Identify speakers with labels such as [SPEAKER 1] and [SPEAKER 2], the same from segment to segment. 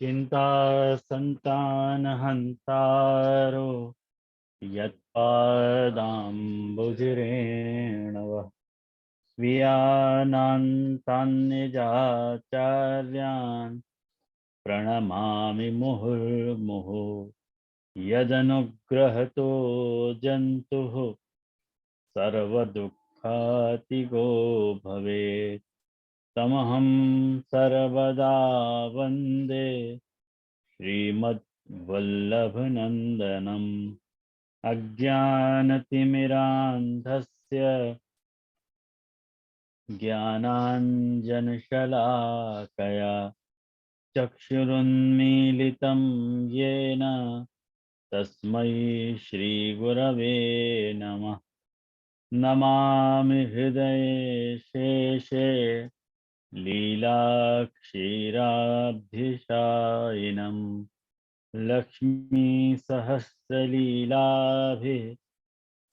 [SPEAKER 1] चिंता संतानहंतारो यत्पादाम्बुजरेणवः स्वीयानान्तान्निजाचार्यान् प्रणमामि मुहुर्मुहुः यदनुग्रहतो जन्तुः सर्वदुःखातिगो भवेत् तमहं सर्वदा वन्दे श्रीमद्वल्लभनन्दनम् अज्ञानतिमिरान्धस्य ज्ञानाञ्जनशलाकया चक्षुरुन्मीलितं येन तस्मै श्रीगुरवे नमः। नमामि हृदये शेषे लीलाक्षीराब्धिशायिनम् लक्ष्मीसहस्रलीलाभिः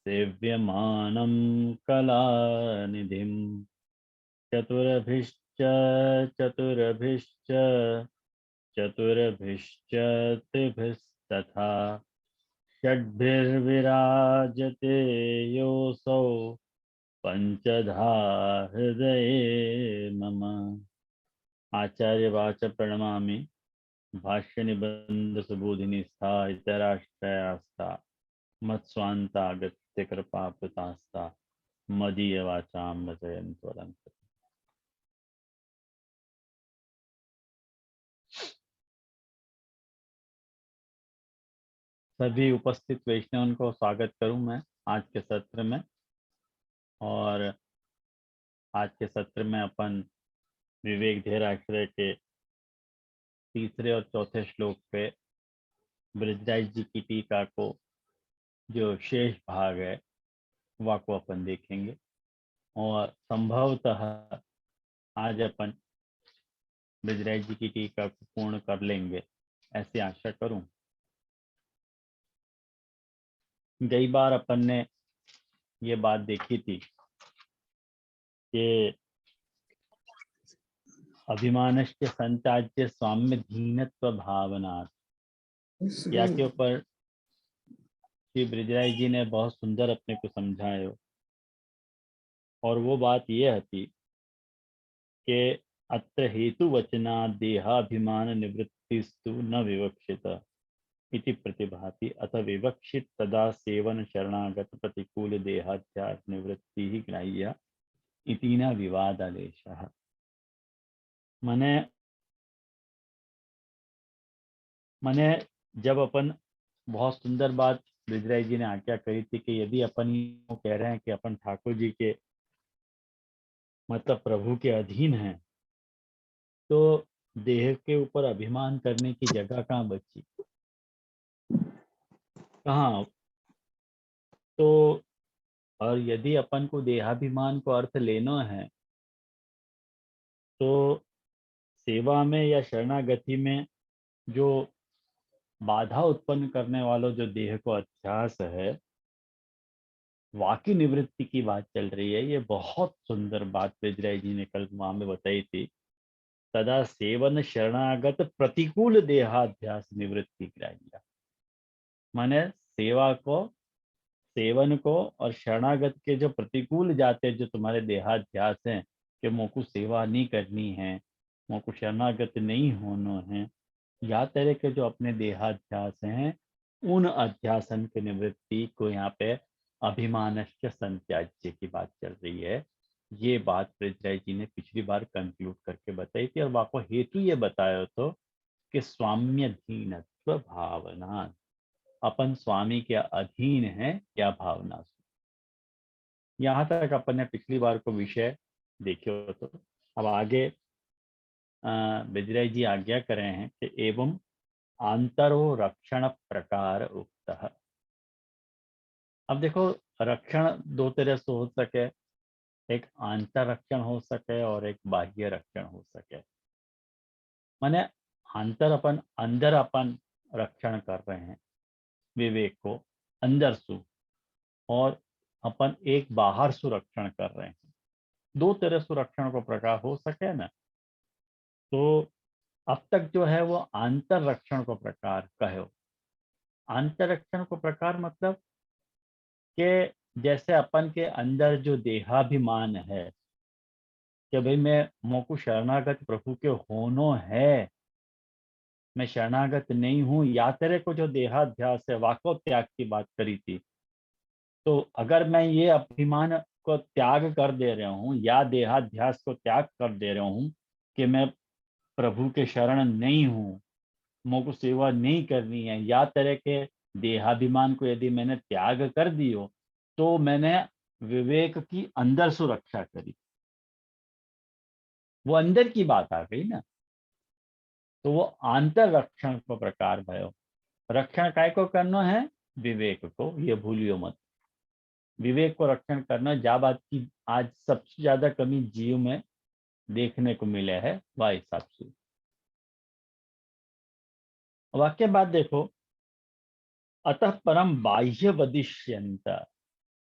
[SPEAKER 1] सेव्यमानं कलानिधिम् चतुरभिश्च चतुरभिश्च चतुरभिश्च त्रिभिस्तथा षड्भिर्विराजते योऽसौ पंचधा हृदये मम। आचार्यवाच प्रणमामि भाष्य निबंध सुबोधिनी स्था इतराश्रयास्था मत्स्वान्तागत्य कृपाकृतास्था मदीय वाचां रचयन्तु अलंकृत। सभी उपस्थित वैष्णवों को स्वागत करूं मैं आज के सत्र में। और आज के सत्र में अपन विवेक धेराश्रय के तीसरे और चौथे श्लोक पे ब्रजराज जी की टीका को जो शेष भाग है वह को अपन देखेंगे और संभवतः आज अपन ब्रजराज जी की टीका को पूर्ण कर लेंगे ऐसी आशा करूं। कई बार अपन ने ये बात देखी थी कि अभिमानश्च संत्याज्य स्वाम्य धीनत्व भावना या के ऊपर श्री ब्रजराज जी ने बहुत सुंदर अपने को समझाया। और वो बात ये थी कि अत्र हेतु वचना देहाभिमान निवृत्तिस्तु न विवक्षित इति प्रतिभाति अथ विवक्षित तदा सेवन शरणागत प्रतिकूल देहाध्यास निवृत्ति ही ग्राह्य इति न विवादादेशः। मने जब अपन बहुत सुंदर बात ब्रजराज जी ने आज्ञा करी थी कि यदि अपन ये कह रहे हैं कि अपन ठाकुर जी के मतलब प्रभु के अधीन हैं तो देह के ऊपर अभिमान करने की जगह कहाँ बची, कहाँ। तो और यदि अपन को देहाभिमान को अर्थ लेना है तो सेवा में या शरणागति में जो बाधा उत्पन्न करने वाला जो देह को अध्यास है वाकी निवृत्ति की बात चल रही है। ये बहुत सुंदर बात ब्रजराज जी ने कल वहां में बताई थी। तदा सेवन शरणागत प्रतिकूल देहाध्यास निवृत्ति ग्राह्य माने सेवा को सेवन को और शरणागत के जो प्रतिकूल जाते जो तुम्हारे देहाध्यास हैं कि मोको सेवा नहीं करनी है, मोको शरणागत नहीं होना है, या तरह के जो अपने देहाध्यास हैं उन अध्यासन की निवृत्ति को यहाँ पे अभिमानश्च संत्याज्य की बात चल रही है। ये बात ब्रजराज जी ने पिछली बार कंक्लूड करके बताई थी और वाको हेतु ये बताया तो कि स्वाम्यधीनत्व भावना, अपन स्वामी के अधीन है क्या भावना से। यहाँ तक अपन ने पिछली बार को विषय देखे हो तो अब आगे ब्रजराज जी आज्ञा कर रहे हैं कि एवं आंतरो रक्षण प्रकार उक्त। अब देखो रक्षण दो तरह से हो सके, एक आंतर रक्षण हो सके और एक बाह्य रक्षण हो सके। माने आंतर अपन अंदर अपन रक्षण कर रहे हैं विवेक को अंदर सु, और अपन एक बाहर सुरक्षण कर रहे हैं। दो तरह सुरक्षण को प्रकार हो सके ना। तो अब तक जो है वो आंतर रक्षण को प्रकार कहो। आंतर रक्षण को प्रकार मतलब कि जैसे अपन के अंदर जो देहाभिमान है कि भाई मैं मोको शरणागत प्रभु के होनो है, मैं शरणागत नहीं हूं, या तेरे को जो देहाध्यास है वाको त्याग की बात करी थी, तो अगर मैं ये अभिमान को त्याग कर दे रहा हूँ या देहाध्यास को त्याग कर दे रहा हूँ कि मैं प्रभु के शरण नहीं हूँ, मुझको सेवा नहीं करनी है, या तरह के देहाभिमान को यदि मैंने त्याग कर दियो तो मैंने विवेक की अंदर सुरक्षा करी। वो अंदर की बात आ गई ना, तो वो आंतर रक्षण को प्रकार भयो। रक्षण काय को करना है? विवेक को, ये भूलियो मत। विवेक को रक्षण करना, जा बात की आज सबसे ज्यादा कमी जीव में देखने को मिले है वह हिसाब से। वाक्य बात देखो, अतः परम बाह्य वदिष्यंत,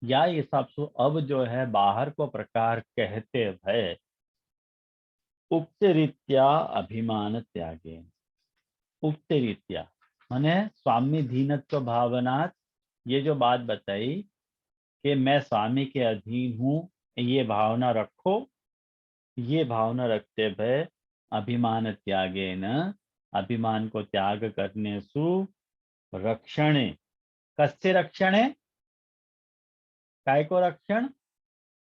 [SPEAKER 1] या हिसाब से अब जो है बाहर को प्रकार कहते भय उक्त रीत्या अभिमान त्यागे। उक्त रीत्या माने स्वामी धीनत्व भावना, ये जो बात बताई कि मैं स्वामी के अधीन हूं, ये भावना रखो, ये भावना रखते भय अभिमान त्यागे न, अभिमान को त्याग करने सु रक्षणे। कस्य रक्षणे? काय को रक्षण?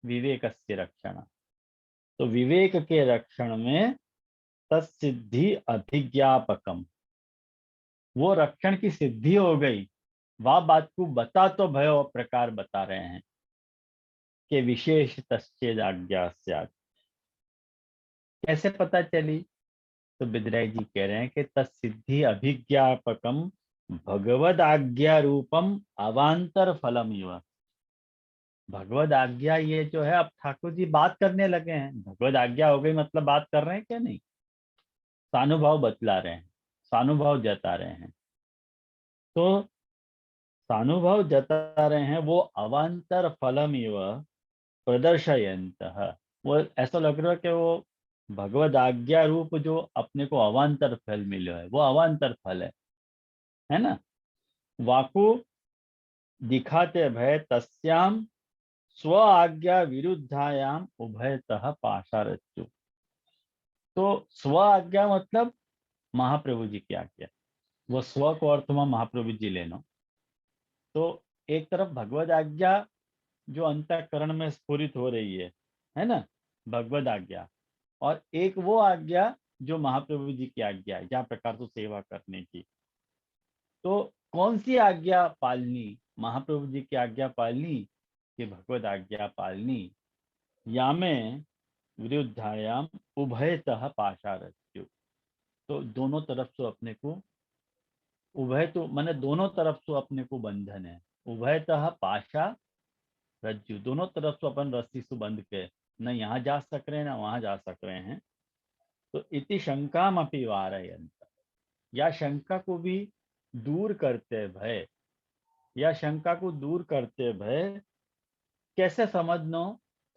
[SPEAKER 1] विवेकस्य रक्षण। तो विवेक के रक्षण में तत्सिद्धि अभिज्ञापकम, वो रक्षण की सिद्धि हो गई। वह बात को बता तो भयो प्रकार बता रहे हैं कि विशेष तश्चेद आज्ञा स्यात्। कैसे पता चली? तो बिदराई जी कह रहे हैं कि तत्सिद्धि अभिज्ञापकम भगवद आज्ञा रूपम अवांतर फलम इव। भगवद आज्ञा ये जो है, अब ठाकुर जी बात करने लगे हैं, भगवद आज्ञा हो गई मतलब बात कर रहे हैं क्या? नहीं, सानुभाव बतला रहे हैं, सानुभाव जता रहे हैं। तो सानुभाव जता रहे हैं, वो अवांतर फलम इव प्रदर्शयंत। वो ऐसा लग रहा है कि वो भगवद आज्ञा रूप जो अपने को अवांतर फल मिलो है, वो अवांतर फल है ना। वाकु दिखाते भय तस्याम स्व आज्ञा विरुद्धायाम उभयतः पाशारच्चु। तो स्व आज्ञा मतलब महाप्रभु जी की आज्ञा, वो स्व को अर्थ में महाप्रभु जी लेना। तो एक तरफ भगवद आज्ञा जो अंतःकरण में स्फुरित हो रही है ना, भगवद आज्ञा, और एक वो आज्ञा जो महाप्रभु जी की आज्ञा है, जहाँ प्रकार से सेवा करने की। तो कौन सी आज्ञा पालनी? महाप्रभु जी की आज्ञा पालनी कि भगवद आज्ञा पालनी? या में विरुद्धायाम उभयतः पाशारच्चु। तो दोनों तरफ से अपने को, उभय तो माने दोनों तरफ से अपने को बंधन है। उभयतः पाशा रज्जु, दोनों तरफ से अपन रस्सी से बंध के न यहाँ जा सक रहे हैं ना वहां जा सक रहे हैं। तो इति शंकाम अपि वारयंत, या शंका को भी दूर करते भय, या शंका को दूर करते भय कैसे समझना?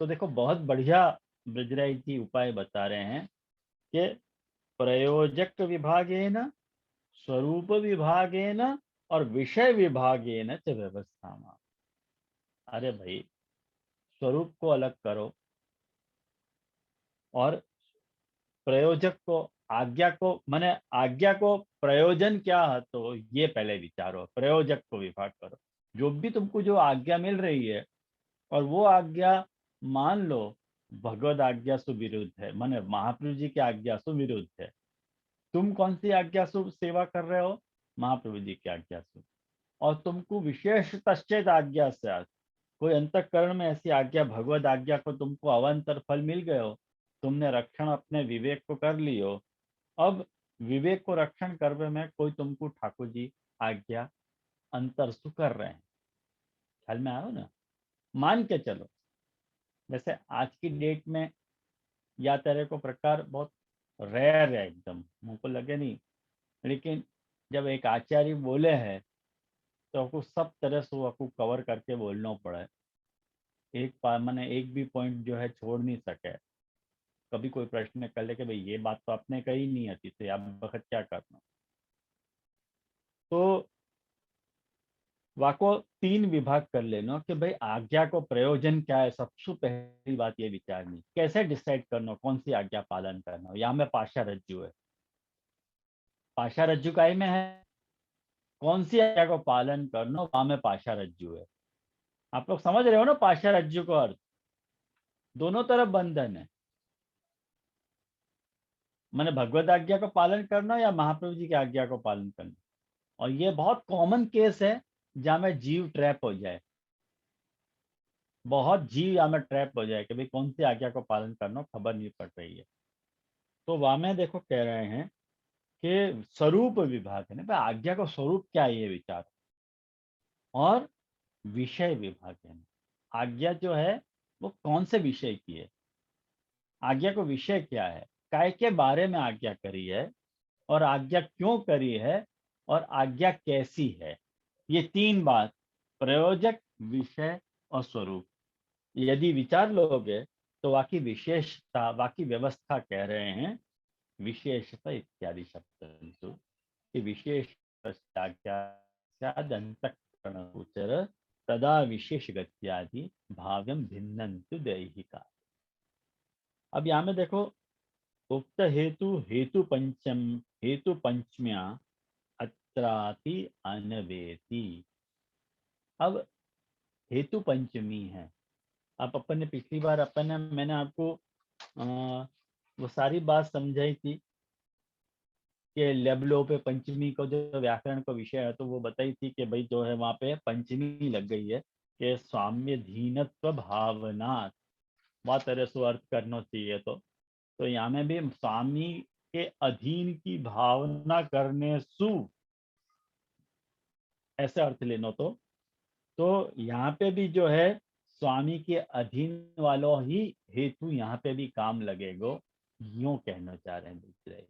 [SPEAKER 1] तो देखो बहुत बढ़िया ब्रजराज जी उपाय बता रहे हैं कि प्रयोजक विभागेन, स्वरूप विभागेन और विषय विभागेन च व्यवस्था। अरे भाई, स्वरूप को अलग करो और प्रयोजक को, आज्ञा को, माने आज्ञा को प्रयोजन क्या है तो ये पहले विचारो, प्रयोजक को विभाग करो। जो भी तुमको जो आज्ञा मिल रही है और वो आज्ञा मान लो भगवद आज्ञा से विरुद्ध है, माने महाप्रभु जी की आज्ञा से विरुद्ध है, तुम कौन सी आज्ञा से सेवा कर रहे हो? महाप्रभु जी की आज्ञा से। और तुमको विशेष तश्चेत आज्ञा से, कोई अंतःकरण में ऐसी आज्ञा, भगवद आज्ञा को तुमको अवांतर फल मिल गए हो, तुमने रक्षण अपने विवेक को कर लियो। अब विवेक को रक्षण करने में कोई तुमको ठाकुर जी आज्ञा अंतर सु कर रहे हैं, ख्याल में आओ ना। मान के चलो जैसे आज की डेट में या तेरे को प्रकार बहुत रेयर है, एकदम मुझको लगे नहीं, लेकिन जब एक आचार्य बोले हैं तो आपको सब तरह से आपको कवर करके बोलना पड़े, एक मैंने एक भी पॉइंट जो है छोड़ नहीं सके। कभी कोई प्रश्न कर ले कि भाई ये बात तो आपने कही नहीं आती, तो आप वक्त क्या करना। तो वाको 3 विभाग कर लेना कि भाई आज्ञा को प्रयोजन क्या है। सबसे पहली बात ये विचारनी, कैसे डिसाइड करना कौन सी आज्ञा पालन करना। यहाँ में पाशा रज्जु है, पाशा रज्जु काय में है, कौन सी आज्ञा को पालन करना, वहां में पाशा रज्जु है। आप लोग समझ रहे हो ना पाशा रज्जु को अर्थ, दोनों तरफ बंधन है। मैंने भगवत आज्ञा को पालन करना या महाप्रभु जी की आज्ञा को पालन करना। और ये बहुत कॉमन केस है जहां में जीव ट्रैप हो जाए, बहुत जीव यहाँ में ट्रैप हो जाए कि भाई कौन सी आज्ञा को पालन करना खबर नहीं पड़ रही है। तो वहां में देखो कह रहे हैं कि स्वरूप विभाग है ना भाई, आज्ञा का स्वरूप क्या है ये विचार। और विषय विभाग है ना, आज्ञा जो है वो कौन से विषय की है, आज्ञा को विषय क्या है, काय के बारे में आज्ञा करी है, और आज्ञा क्यों करी है, और आज्ञा कैसी है। ये 3 बात, प्रयोजक, विषय और स्वरूप, यदि विचार लोगे तो वाकी विशेषता, वाकी व्यवस्था कह रहे हैं विशेषता इत्यादि शब्द कि विशेष अंतकरण तदा विशेष गत्यादि भाव्यम भिन्नन्तु दैहिका। अब यहाँ में देखो, उक्त हेतु पंचम्या अत्राति अनवेति। अब हेतु पंचमी है। अब अपन ने पिछली बार मैंने आपको वो सारी बात समझाई थी कि लेबलो पे पंचमी को जो व्याकरण का विषय है तो वो बताई थी कि भाई जो है वहां पे पंचमी लग गई है कि स्वाम्य धीनत्व भावना, वह तरह से अर्थ करना चाहिए। तो यहाँ में भी स्वामी के अधीन की भावना करने सु, ऐसे अर्थ लेना। तो यहाँ पे भी जो है स्वामी के अधीन वालों ही हेतु यहाँ पे भी काम लगेगो, यूं कहना चाह रहे हैं दूसरे।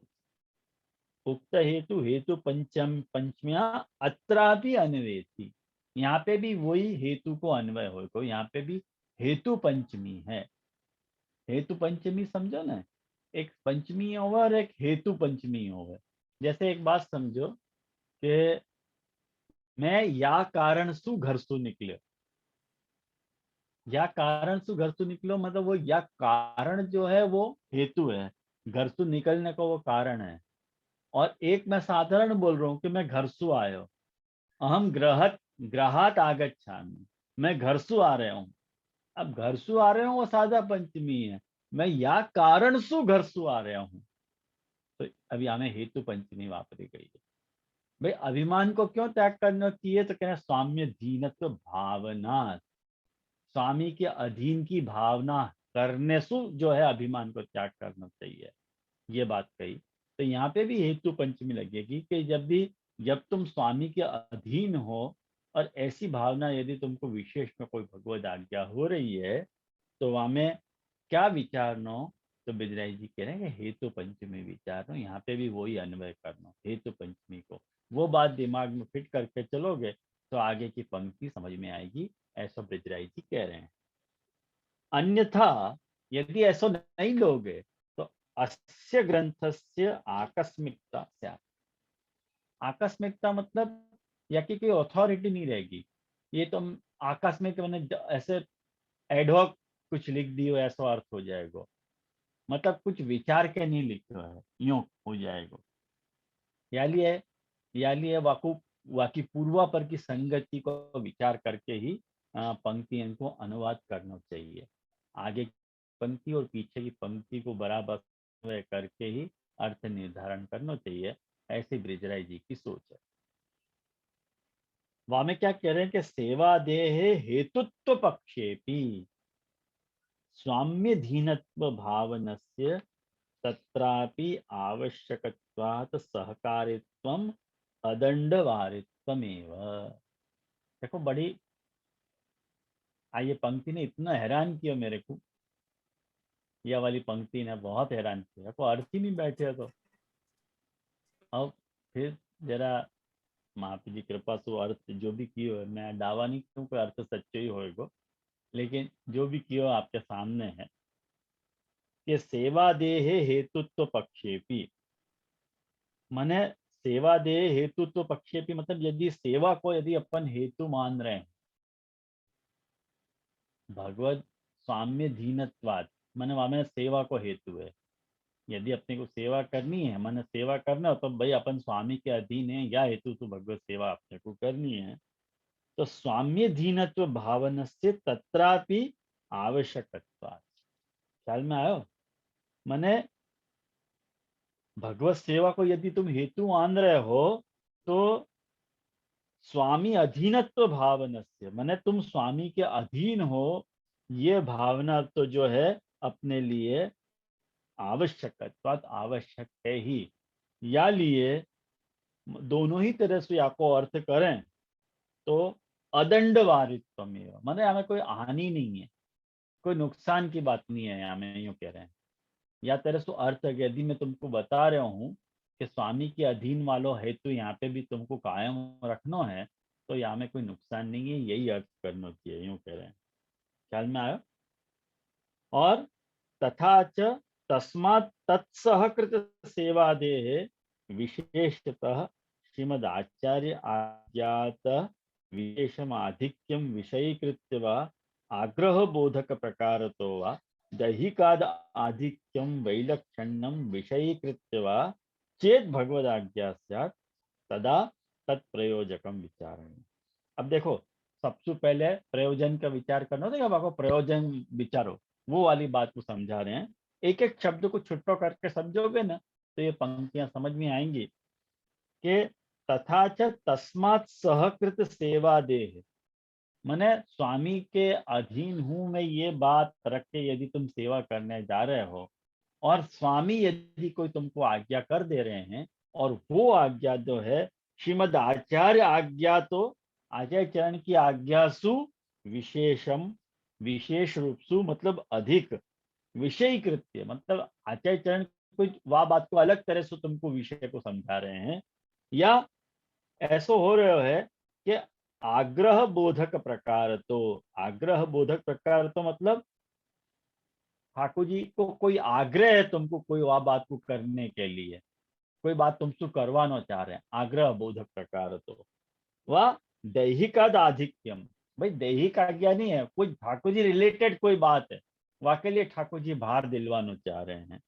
[SPEAKER 1] उक्त हेतु हेतु पंचम्या अत्रापि अन्वेति, यहाँ पे भी वही हेतु को अन्वय हो, यहाँ पे भी हेतु पंचमी है। हेतु पंचमी समझो ना, एक पंचमी होगा और एक हेतु पंचमी होगा। जैसे एक बात समझो कि मैं या कारण सु घर सु निकले, या कारण सु घर सु निकलो मतलब वो या कारण जो है वो हेतु है, घर सु निकलने का वो कारण है। और एक मैं साधारण बोल रहा हूँ कि मैं घर सु आयो, अहम ग्रहत ग्रहात आगच्छामि, मैं घर सु आ रहा हूँ। अब घर सु आ रहे हूँ वो साधा पंचमी है, मैं या कारण सु घर सु आ रहा हूँ, तो अभी हमें हेतु पंचमी वापरी गई है। भाई अभिमान को क्यों त्याग करना चाहिए, तो कहना स्वाम्य धीनत्व भावना, स्वामी के अधीन की भावना करने से जो है अभिमान को त्याग करना चाहिए, ये बात कही। तो यहाँ पे भी हेतु पंचमी लगेगी कि जब तुम स्वामी के अधीन हो और ऐसी भावना यदि तुमको विशेष में कोई भगवद आज्ञा हो रही है, तो वहां में क्या विचारना। तो बिजराई जी कह रहे हैं कि हेतु पंचमी विचारना, यहाँ पे भी वही अन्वय करना हेतु पंचमी को। वो बात दिमाग में फिट करके चलोगे तो आगे की पंक्ति समझ में आएगी, ऐसा ब्रिजराई जी कह रहे हैं। अन्यथा यदि ऐसा नहीं लोगे तो अस्य ग्रंथस्य आकस्मिकता स्यात्। आकस्मिकता मतलब या कि कोई अथॉरिटी नहीं रहेगी, ये तो आकस्मिक मैंने ऐसे एडहॉक कुछ लिख दियो ऐसा अर्थ हो जाएगा, मतलब कुछ विचार के नहीं लिखा है यूं हो जाएगा। या लिए वाकी पूर्वा पर की संगति को विचार करके ही पंक्तियों को अनुवाद करना चाहिए। आगे की पंक्ति और पीछे की पंक्ति को बराबर करके ही अर्थ निर्धारण करना चाहिए, ऐसी ब्रिजराय जी की सोच है। वहां में क्या कह रहे हैं कि सेवा देहे हेतुत्व पक्षेपी स्वाम्य धीनत्व भावनस्य तत्रापि आवश्यकत्वात् सहकारित्वम अदंडवारित्वमेव। देखो बड़ी ये पंक्ति ने इतना हैरान किया मेरे को, यह वाली पंक्ति ने बहुत हैरान किया, को अर्थ ही नहीं बैठे। तो अब फिर जरा महापी जी कृपा से अर्थ जो भी किए, मैं दावा नहीं करूँ कोई अर्थ सच्चे ही होएगा, लेकिन जो भी किया आपके सामने है। कि सेवा देहे हेतुत्व पक्षेपी, माने सेवा देहे हेतुत्व पक्षेपी मतलब यदि सेवा को यदि अपन हेतु मान रहे हैं, भगवत स्वाम्य धीनत्वाद माने वहां में सेवा को हेतु है। यदि अपने को सेवा करनी है, माने सेवा करना हो तो भाई अपन स्वामी के अधीन है, या हेतु तो भगवत सेवा अपने को करनी है। तो स्वाम्य धीनत्व भावन से तत्रापि आवश्यकत्वात्, ख्याल में आयो? माने भगवत सेवा को यदि तुम हेतु मान रहे हो तो स्वामी अधीनत्व भावना से माने तुम स्वामी के अधीन हो, ये भावना तो जो है अपने लिए आवश्यक आवश्यक है ही। या लिए दोनों ही तरह से आपको अर्थ करें तो अदंडवारित्व में माने हमें कोई हानि नहीं है, कोई नुकसान की बात नहीं है, हमें यूं कह रहे हैं। या तरह से अर्थ है, यदि मैं तुमको बता रहा हूँ कि स्वामी के अधीन वालों हेतु यहाँ पे भी तुमको कायम रखना है, तो यहाँ में कोई नुकसान नहीं है, यही अर्थ करना चाहिए, यूं कह रहे हैं। ख्याल में आया? और तथा च तस्मात् तत्सहकृत सेवादेः विशेषतः श्रीमदाचार्य आज्ञात विशेषम आधिक्यम विषयीकृत्य वा आग्रह बोधक प्रकारतो वा दैहिकाद आधिक्यम वैलक्षण्यम विषयीकृत्य वा चेत भगवदाज्ञा स्यात् तदा तत्प्रयोजकम विचारण। अब देखो, सबसे पहले प्रयोजन का विचार करना था, आपको प्रयोजन विचारो वो वाली बात को समझा रहे हैं। एक एक शब्द को छुट्टो करके समझोगे ना तो ये पंक्तियां समझ में आएंगी कि तथा च तस्मात् सहकृत सेवा देह, माने स्वामी के अधीन हूं मैं, ये बात रख के यदि तुम सेवा करने जा रहे हो और स्वामी यदि कोई तुमको आज्ञा कर दे रहे हैं और वो आज्ञा जो है श्रीमद आचार्य आज्ञा, तो आचार्य चरण की आज्ञा सु विशेषम, विशेष रूप सु मतलब अधिक, विषय कृत्य मतलब आचार्य चरण कुछ वह बात को अलग तरह से तुमको विषय को समझा रहे हैं, या ऐसा हो रहा है कि आग्रह बोधक प्रकार, तो आग्रह बोधक प्रकार तो मतलब ठाकुर जी को कोई आग्रह है तुमको कोई वह बात को करने के लिए, कोई बात तुमसे करवाना चाह रहे हैं, आग्रह बोधक प्रकार तो वह दैहिकाद आधिक्यम, भाई दैहिक आज्ञा नहीं है, कोई ठाकुर जी रिलेटेड कोई बात है, वह के लिए ठाकुर जी बाहर दिलवाना चाह रहे हैं।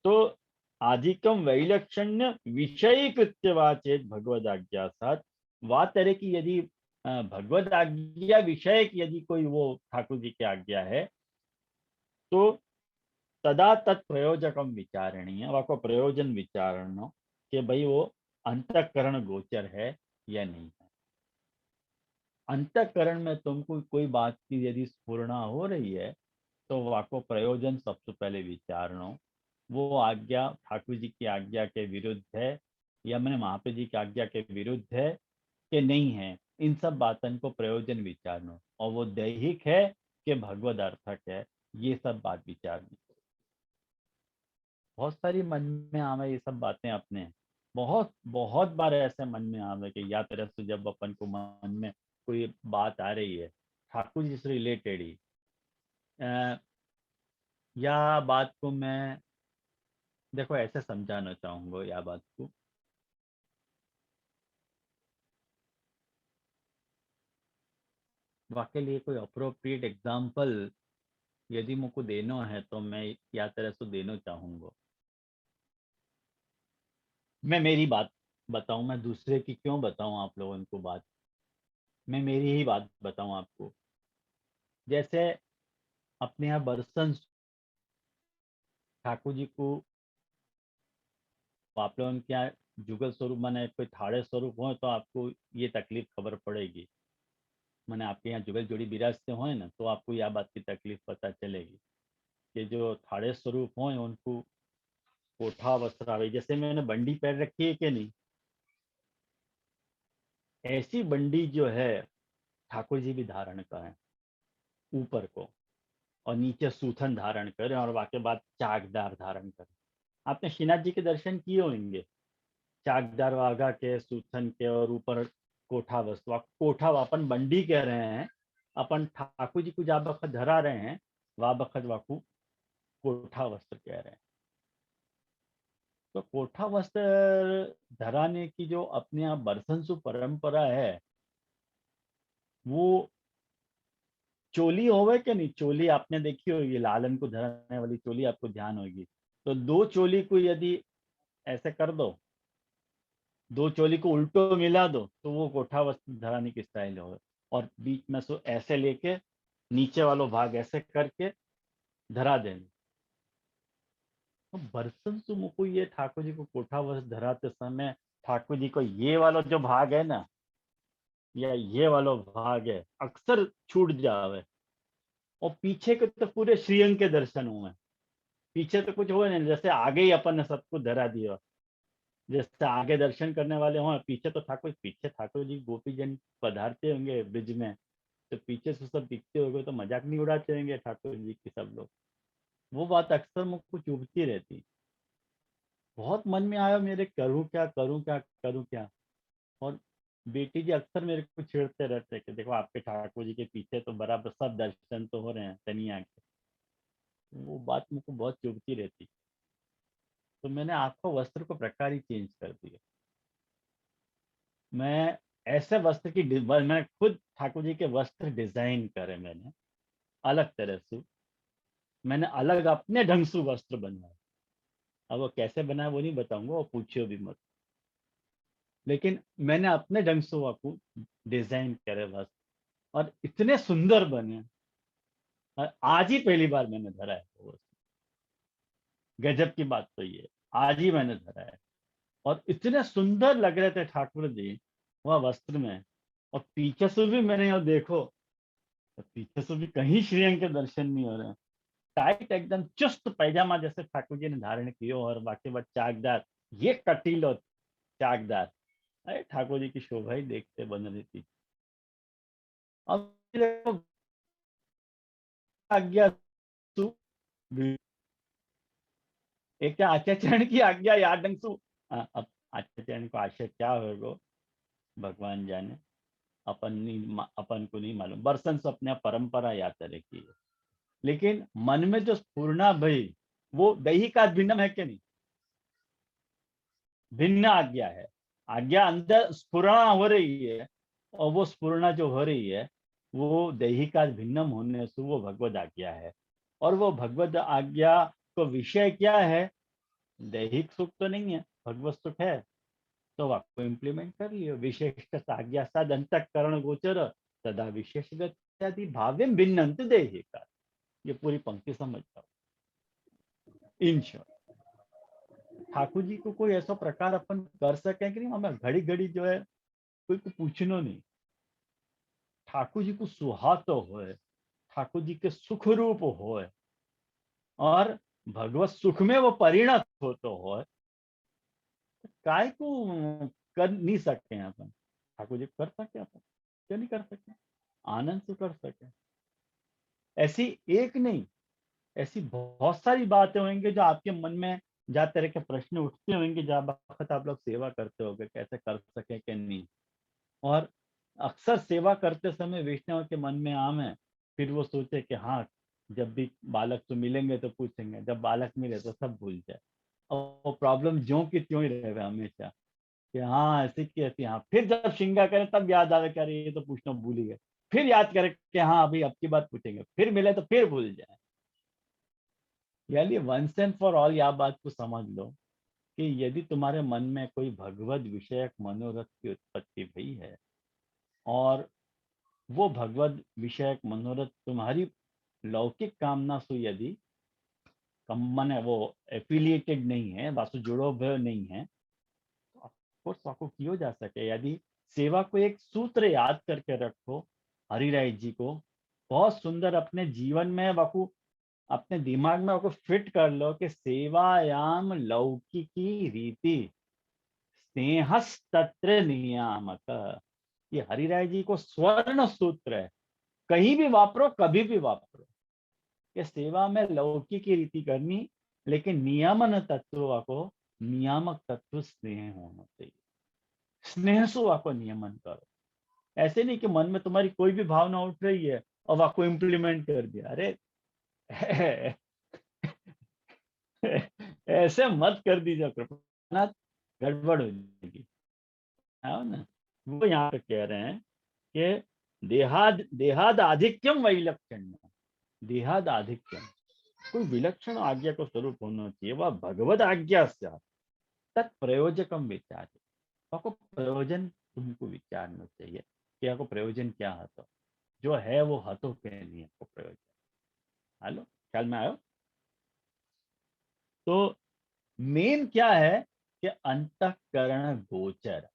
[SPEAKER 1] तो आधिकम वैलक्षण्य विषय कृत्यवाचेत भगवद आज्ञा साथ, वह तरह की यदि भगवद आज्ञा विषय की यदि कोई वो ठाकुर जी की आज्ञा है तो तदा तत्प्रयोजकम विचारणीय, वह प्रयोजन विचारण कि भाई वो अंतःकरण गोचर है या नहीं है। अंतःकरण में तुमको कोई बात की यदि स्फुरणा हो रही है तो वाको प्रयोजन सबसे पहले विचारणो, वो आज्ञा ठाकुर जी की आज्ञा के विरुद्ध है या मैंने महाप्रभु जी की आज्ञा के विरुद्ध है कि नहीं है, इन सब बातों को प्रयोजन विचारनो, और वो दैहिक है कि भगवद अर्थक है, ये सब बात विचारनी। बहुत सारी मन में आवे ये सब बातें अपने, बहुत बहुत बार ऐसे मन में आवे कि या तरह से जब अपन को मन में कोई बात आ रही है ठाकुर जी से रिलेटेड ही, या बात को मैं देखो ऐसे समझाना चाहूंगा, या बात को वाकई लिए कोई अप्रोप्रिएट एग्जाम्पल यदि मुझको देना है तो मैं या तरह से देना चाहूंगा। मैं मेरी बात बताऊं, मैं दूसरे की क्यों बताऊं आप लोगों को बात, मैं मेरी ही बात बताऊं आपको। जैसे अपने यहाँ बरसन ठाकुर जी को आप लोगों के यहाँ जुगल स्वरूप माने कोई थाड़े स्वरूप हो तो आपको ये तकलीफ खबर पड़ेगी, मैंने आपके यहाँ जुगल जोड़ी विराजते हो ना तो आपको यह बात की तकलीफ पता चलेगी कि जो थाड़े स्वरूप हो उनको कोठा वस्त्र आवे, जैसे मैंने बंडी पैर रखी है कि नहीं, ऐसी बंडी जो है ठाकुर जी भी धारण करें ऊपर को, और नीचे सूथन धारण करें, और वाके बाद चाकदार धारण करें। आपने श्रीनाथ जी के दर्शन किए होंगे, चाकदार वाघा के सूथन के और ऊपर कोठा वस्तु, कोठा अपन बंडी कह रहे हैं, अपन ठाकुर जी को जा बखत धरा रहे हैं, वा बखत वाकू कोठा वस्त्र कह रहे हैं। तो कोठा वस्त्र धराने की जो अपने यहाँ बरसंसु परंपरा है, वो चोली होवे कि नहीं, चोली आपने देखी होगी, लालन को धराने वाली चोली आपको ध्यान होगी। तो दो चोली को यदि ऐसे कर दो, दो चोली को उल्टो मिला दो, तो वो कोठा वस्त्र धराने की स्टाइल हो। और बीच में से ऐसे लेके नीचे वाला भाग ऐसे करके धरा देंगे। तो बरसन सुमुको ये ठाकुर जी को कोठा वस्त्र धराते समय ठाकुर जी को ये वाला जो भाग है ना, या ये वाला भाग है, अक्सर छूट जावे। और पीछे के तो पूरे श्रीअंग के दर्शन हुए, पीछे तो कुछ हुआ नहीं, जैसे आगे ही अपन ने सबको धरा दिया। जैसे आगे दर्शन करने वाले हों, पीछे तो पीछे ठाकुर जी गोपी जन पधारते होंगे ब्रिज में, तो पीछे से सब दिखते होंगे, तो मजाक नहीं उड़ाते होंगे ठाकुर जी की सब लोग। वो बात अक्सर मुझको चुभती रहती। बहुत मन में आया मेरे, करूं क्या करूं क्या करूं क्या। और बेटी जी अक्सर मेरे को छेड़ते रहते कि देखो आपके ठाकुर जी के पीछे तो बराबर सब दर्शन तो हो रहे हैं तनिया के। वो बात मुझको बहुत चुभती रहती। तो मैंने आपको वस्त्र को प्रकार ही चेंज कर दिया। मैं ऐसे वस्त्र की मैं खुद ठाकुर जी के वस्त्र डिजाइन करे, मैंने अलग तरह से, मैंने अलग अपने ढंग से वस्त्र बनवाए। अब वो कैसे बनाया वो नहीं बताऊंगा, वो पूछियो भी मत। लेकिन मैंने अपने ढंग से वो डिजाइन करे वस्त्र, और इतने सुंदर बने। और आज ही पहली बार मैंने धरा है वो वस्त्र। गजब की बात तो ये, आज ही मैंने धरा है। और इतने सुंदर लग रहे थे ठाकुर जी वह वस्त्र में। और पीछे से भी मैंने यहाँ देखो, तो पीछे से भी कहीं श्रीअंग के दर्शन नहीं हो रहे हैं। टाइट एकदम चुस्त पैजामा जैसे ठाकुर जी ने धारण किया, और बाकी बात चाकदार, ये कटीलो चाकदार। अरे ठाकुर जी की शोभा ही देखते बन रही थी। अब देखो, आज्ञा सु एक क्या आचार्य की आज्ञा याद ढंग सु। अब आचार्य को आशय क्या होगा भगवान जाने, अपन को नहीं मालूम। बरसन से अपने परंपरा याद तरह की है। लेकिन मन में जो स्फुरना भई, वो दैहिक भिन्नम है कि नहीं, भिन्न आज्ञा है। आज्ञा अंदर स्फुरणा हो रही है, और वो स्फुरणा जो हो रही है वो दैहिका भिन्नम होने से वो भगवद आज्ञा है। और वो भगवद आज्ञा को विषय क्या है, दैहिक सुख तो नहीं है, भगवत सुख है। तो आपको इम्प्लीमेंट कर लियो। विशेष आज्ञा सद अंतःकरण गोचर सदा विशेष गति भाव्यम भिन्नंत दैहिका। ये पूरी पंक्ति समझ जाओ। इन शॉर्ट, ठाकुर जी को कोई ऐसा प्रकार अपन कर सके कि नहीं, हमें घड़ी घड़ी जो है कोई को पूछनो नहीं। ठाकुर जी को सुहातो होए, ठाकुर जी के सुख रूप होए, और भगवत सुख में वो परिणत होतो होए, काय को कर नहीं सकते हैं अपन। ठाकुर जी कर सके अपन, क्यों नहीं कर सके, आनंद से कर सके। ऐसी एक नहीं, ऐसी बहुत सारी बातें होंगी जो आपके मन में जा तरह के प्रश्न उठते होंगे, जब वक्त आप लोग सेवा करते होगे, कैसे कर सके कि नहीं। और अक्सर सेवा करते समय वैष्णव के मन में आम है, फिर वो सोचे कि हाँ, जब भी बालक तो मिलेंगे तो पूछेंगे, जब बालक मिले तो सब भूल जाए। और वो प्रॉब्लम ज्यों की त्यों ही रहे हमेशा, कि हाँ ऐसी की ऐसी। हाँ, फिर जब शिंगा करें तब याद आवे कि अरे ये तो पूछना भूल ही गए। फिर याद करें कि हाँ अभी अब की बात पूछेंगे, फिर मिले तो फिर भूल जाए। यानी वंस एंड फॉर ऑल यह बात को समझ लो कि यदि तुम्हारे मन में कोई भगवत विषयक मनोरथ की उत्पत्ति हुई है, और वो भगवत विषयक मनोरथ तुम्हारी लौकिक कामना से यदि कम मन है, वो एफिलिएटेड नहीं है, वास्तु जुड़ो भय नहीं है, तो ऑफकोर्स आपको किया जा सके। यदि सेवा को एक सूत्र याद करके रखो, हरिराय जी को बहुत सुंदर अपने जीवन में वाकू अपने दिमाग में वाकू फिट कर लो कि सेवायाम लौकिकी रीति स्नेहस्तत्र नियामक। ये हरिराय जी को स्वर्ण सूत्र है, कहीं भी वापरो कभी भी वापरो। कि सेवा में लौकिक की रीति करनी, लेकिन नियमन तत्व को नियामक तत्व स्नेह होना चाहिए। स्नेह से आपको नियमन करो। ऐसे नहीं कि मन में तुम्हारी कोई भी भावना उठ रही है और आपको इम्प्लीमेंट कर दिया। अरे ऐसे मत कर दीजिए कृपा, गड़बड़ हो जाएगी। है ना, वो यहाँ पे कह रहे हैं कि देहाद आधिक्यम वैलक्षण्य, देहाद आधिक्यम, कोई विलक्षण आज्ञा को स्वरूप होना चाहिए, वह भगवत आज्ञा से तत्प्रयोजकम विचार, आपको प्रयोजन तुमको विचारना चाहिए कि आपको प्रयोजन क्या है, तो जो है वो हाथों के नहीं, आपको प्रयोजन। हेलो, ख्याल में आयो? तो मेन क्या है कि अंतःकरण गोचर।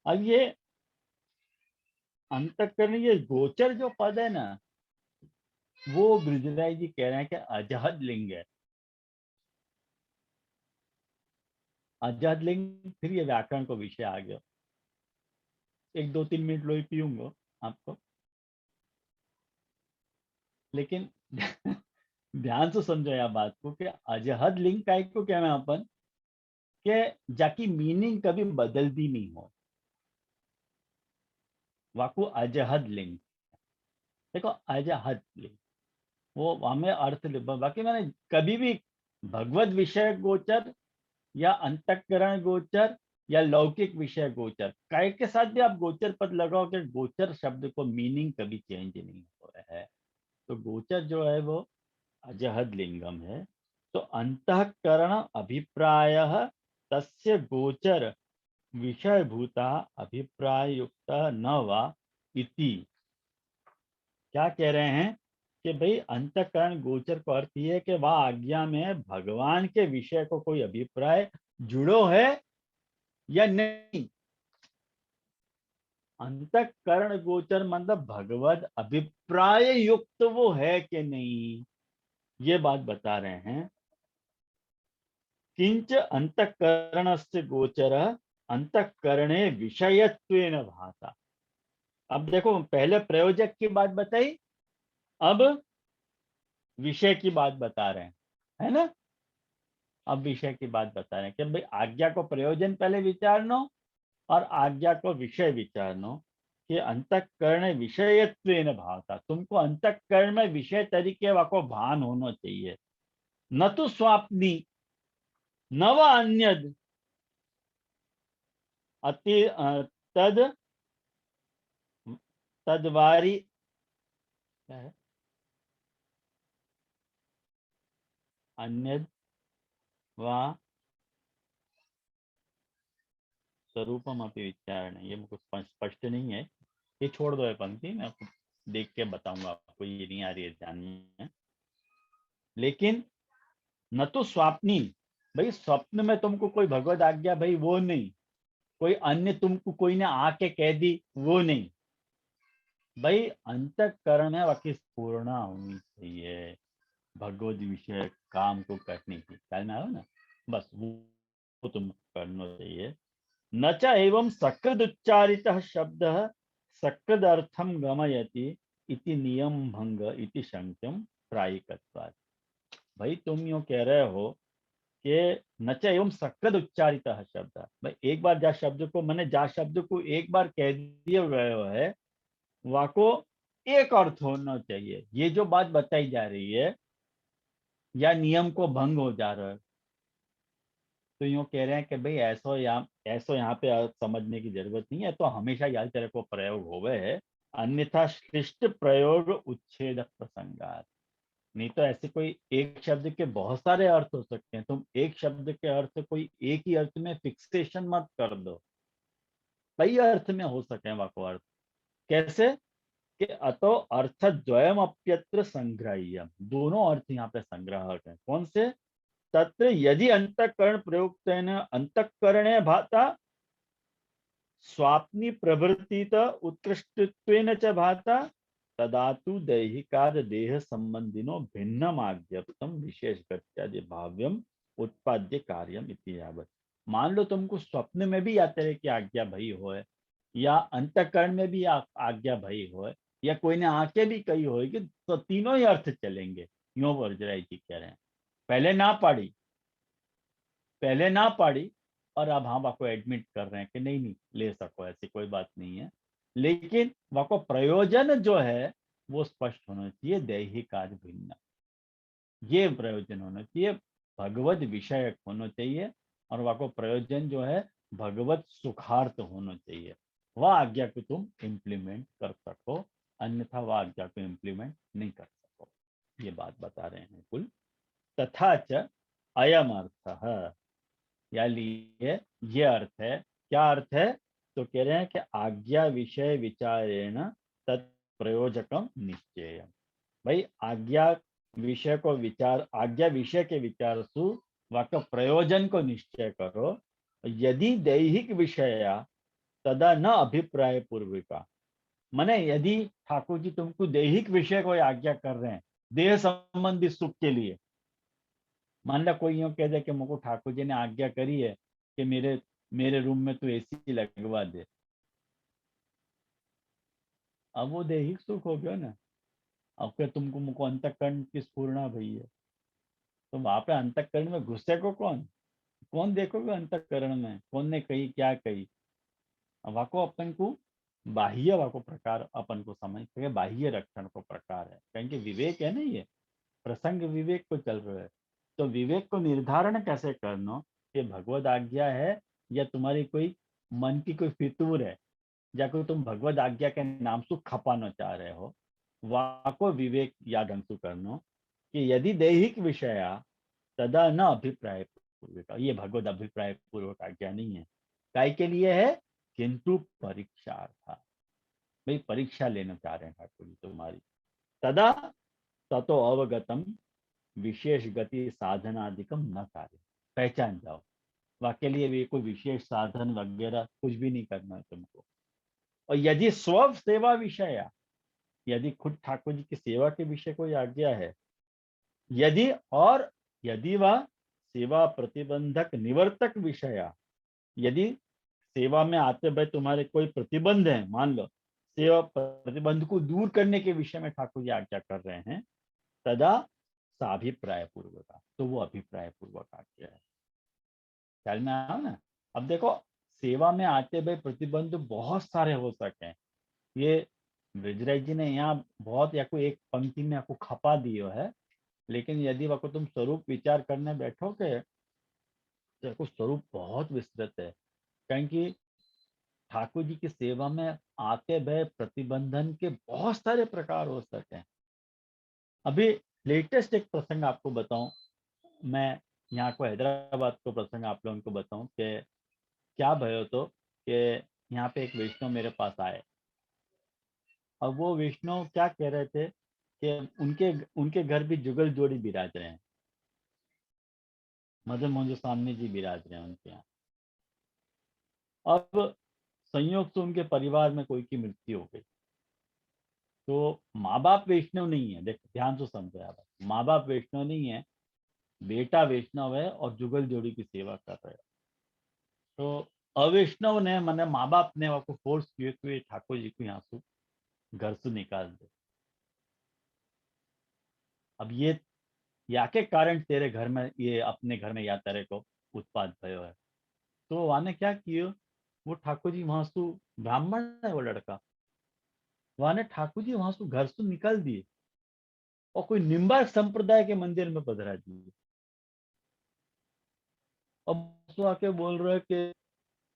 [SPEAKER 1] अब ये अंतःकरण, ये गोचर जो पद है ना, वो ब्रिजराज जी कह रहे हैं कि अजहद लिंग है। अजहद लिंग, फिर ये व्याकरण को विषय आ गया। एक 2-3 मिनट लोही पीऊंगा आपको, लेकिन ध्यान से समझो यह बात को कि अजहद लिंग का को कहना अपन कि जाकी मीनिंग कभी बदलती नहीं हो, वाको अजहद लिंग। देखो अजहद लिंग, वो हमें अर्थ बाकी मैंने कभी भी भगवत विषय गोचर या अंतःकरण गोचर या लौकिक विषय गोचर, काय के साथ भी आप गोचर पद लगाओ कि गोचर शब्द को मीनिंग कभी चेंज नहीं हो रहा है। तो गोचर जो है वो अजहद लिंगम है। तो अंतःकरण अभिप्राय तस्य गोचर विषय भूता अभिप्राय युक्त न वा इति। क्या कह रहे हैं कि भाई अंतःकरण गोचर का अर्थ ये है कि वह आज्ञा में भगवान के विषय को कोई अभिप्राय जुड़ो है या नहीं। अंतःकरण गोचर मतलब भगवत अभिप्राय युक्त वो है कि नहीं, ये बात बता रहे हैं। किंच अंतःकरणस्य गोचर अंतःकरणे विषयत्वेन भाता। अब देखो, पहले प्रयोजक की बात बताई, अब विषय की बात बता रहे हैं, है ना। अब विषय की बात बता रहे हैं कि भाई आज्ञा को प्रयोजन पहले विचारनो और आज्ञा को विषय विचारनो, कि अंतःकरण विषयत्वेन भावता, तुमको अंतःकरण में विषय तरीके वाको भान होना चाहिए, न तो स्वाप्नी न व अन्यद अति तद तदवारी, क्या है, अन्यद वा स्वरूपम अपि विचारण, ये मुझको स्पष्ट नहीं है, ये छोड़ दो, ये पंक्ति मैं आपको देख के बताऊंगा, आपको ये नहीं आ रही है ध्यान में। लेकिन न तो स्वाप्नी, भाई स्वप्न में तुमको कोई भगवत आज्ञा भाई वो नहीं, कोई अन्य तुमको कोई ने आके कह दी वो नहीं, भाई अंतःकरण है वाकई पूर्ण होनी चाहिए भगवत विषय काम को करने की, ख्याल में आयो ना, बस वो तुम करना चाहिए। न च एवं सकृद उच्चारित शब्द सकृद अर्थम गमयति इति नियम भंग इति शंक्यम प्रायिकत्वात्। भाई तुम यूं कह रहे हो कि न च एवं सकृद उच्चारित शब्द, भाई एक बार जा शब्द को मैंने जा शब्द को एक बार कह दिए गए है, वाको एक अर्थ होना चाहिए, ये जो बात बताई जा रही है या नियम को भंग हो जा रहा है। तो यूं कह रहे हैं कि भाई ऐसो यहाँ पे समझने की जरूरत नहीं है, तो हमेशा याद तेरे को प्रयोग होवे है, अन्यथा श्लिष्ट प्रयोग उच्छेद प्रसंगात। नहीं तो ऐसे कोई एक शब्द के बहुत सारे अर्थ हो सकते हैं, तुम एक शब्द के अर्थ कोई एक ही अर्थ में फिक्सेशन मत कर दो, कई अर्थ में हो सके वाको अर्थ। कैसे कि अतो अर्थ द्वयम अप्यत्र संग्राह्य, दोनों अर्थ यहाँ पे संग्राहक है, कौन से, तत्र यदि अंतःकरण प्रयुक्तेन अंतःकरणे भाता स्वाप्नि प्रवृत्तित उत्कृष्टत्वेन च भाता तदा तु दैहिकाद देह संबंधिनो भिन्नम आज्ञप्तम विशेष गत्यादि भाव्यम उत्पाद्य कार्यम इति यावत्। मान लो तुमको स्वप्न में भी आते रहे कि आज्ञा भई होए, या अंतःकरण में भी आज्ञा भई होए, या कोई ने आके भी कही होगी, तो तीनों ही अर्थ चलेंगे। यूं वर्जराय जी कह रहे हैं, पहले ना पढ़ी, पहले ना पढ़ी, और अब हम आपको एडमिट कर रहे हैं कि नहीं नहीं ले सको, ऐसी कोई बात नहीं है, लेकिन वह को प्रयोजन जो है वो स्पष्ट होना चाहिए, दैहिक आज भिन्न। ये प्रयोजन होना चाहिए, भगवत विषयक होना चाहिए, और वह को प्रयोजन जो है भगवत सुखार्थ होना चाहिए। वह आज्ञा को तुम इम्प्लीमेंट कर सको, अन्यथा वह आज्ञा को इम्प्लीमेंट नहीं कर सको। ये बात बता रहे हैं कुल। तथा च अयम अर्थ, या लिए ये अर्थ है। क्या अर्थ है? तो कह रहे हैं कि आज्ञा विषय विचारेण तत्प्रयोजकम निश्चय। भाई आज्ञा विषय को विचार, आज्ञा विषय के विचार सु वाक्य प्रयोजन को निश्चय करो। यदि दैहिक विषया तदा न अभिप्राय पूर्विका। माने यदि ठाकुर जी तुमको दैहिक विषय को आज्ञा कर रहे हैं, देह संबंधी सुख के लिए, मान लो कोई यूं कह दे कि मुझको ठाकुर जी ने आज्ञा करी है कि मेरे मेरे रूम में तू एसी लगवा दे, अब वो दैहिक सुख हो गया ना। अब क्या तुमको मुझको अंतःकरण की स्फुरना भई है, तो वहां पे अंतःकरण में घुसे को कौन, कौन देखोगे अंतःकरण में कौन ने कही क्या कही। वाको अपन को बाह्य वाको प्रकार अपन को समझ के बाह्य रक्षण को प्रकार है, कहें कि विवेक है ना, ये प्रसंग विवेक को चल रहा है। तो विवेक को निर्धारण कैसे करना कि भगवद आज्ञा है या तुम्हारी कोई मन की कोई फितूर है, या कोई तुम भगवद आज्ञा के नाम से खपाना चाह रहे हो, वाको विवेक या ढंग से करना कि यदि दैहिक विषया तदा न अभिप्राय पूर्वक, ये भगवद अभिप्राय पूर्वक आज्ञा नहीं है। काय के लिए है? किंतु परीक्षार्था, भाई परीक्षा लेना चाह रहे हैं ठाकुर जी तुम्हारी। तदा ततो अवगतम विशेष गति साधनादिकम न कार्य, पहचान जाओ। वाक्य लिए भी कोई विशेष साधन वगैरह कुछ भी नहीं करना है तुमको। और यदि स्व सेवा विषय, यदि खुद ठाकुर जी की सेवा के विषय कोई आज्ञा है, यदि और यदि वह सेवा प्रतिबंधक निवर्तक विषय, यदि सेवा में आते भाई तुम्हारे कोई प्रतिबंध है, मान लो सेवा प्रतिबंध को दूर करने के विषय में ठाकुर जी आज्ञा कर रहे हैं, तदा साभिप्राय पूर्वक, तो वो अभिप्राय पूर्वक आज्ञा है। ख्याल में आओ ना। अब देखो सेवा में आते भाई प्रतिबंध बहुत सारे हो सकते हैं। ये ब्रिजराज जी ने यहाँ बहुत या कोई एक पंक्ति में आपको खपा दियो है, लेकिन यदि आपको तुम स्वरूप विचार करने बैठोगे तो स्वरूप बहुत विस्तृत है। कहें कि ठाकुर जी की सेवा में आते भय प्रतिबंधन के बहुत सारे प्रकार हो सकते हैं। अभी लेटेस्ट एक प्रसंग आपको बताऊं, मैं यहाँ को हैदराबाद को प्रसंग आप लोगों को बताऊं कि क्या भयो तो कि यहाँ पे एक वैष्णव मेरे पास आए। अब वो वैष्णव क्या कह रहे थे कि उनके उनके घर भी जुगल जोड़ी विराज रहे हैं, मदन मोहन स्वामी जी विराज रहे हैं उनके यहाँ। अब संयोग से उनके परिवार में कोई की मृत्यु हो गई, तो माँ बाप वैष्णव नहीं है, देख ध्यान से समझो आप, माँ बाप वैष्णव नहीं है, बेटा वैष्णव है और जुगल जोड़ी की सेवा कर रहे हैं। तो अवैष्णव ने मैंने माँ बाप ने आपको फोर्स किए कि ठाकुर जी को यहाँ से घर से निकाल दे। अब ये या के कारण तेरे घर में ये अपने घर में या तेरे को उत्पाद भयो है। तो वाने क्या किया, वो ठाकुर जी वहां से, ब्राह्मण है वो लड़का, वाने ठाकुर जी वहां से घर से निकाल दिए और कोई निम्बार्क संप्रदाय के मंदिर में पधरा दिए। अब उसको आके बोल रहे कि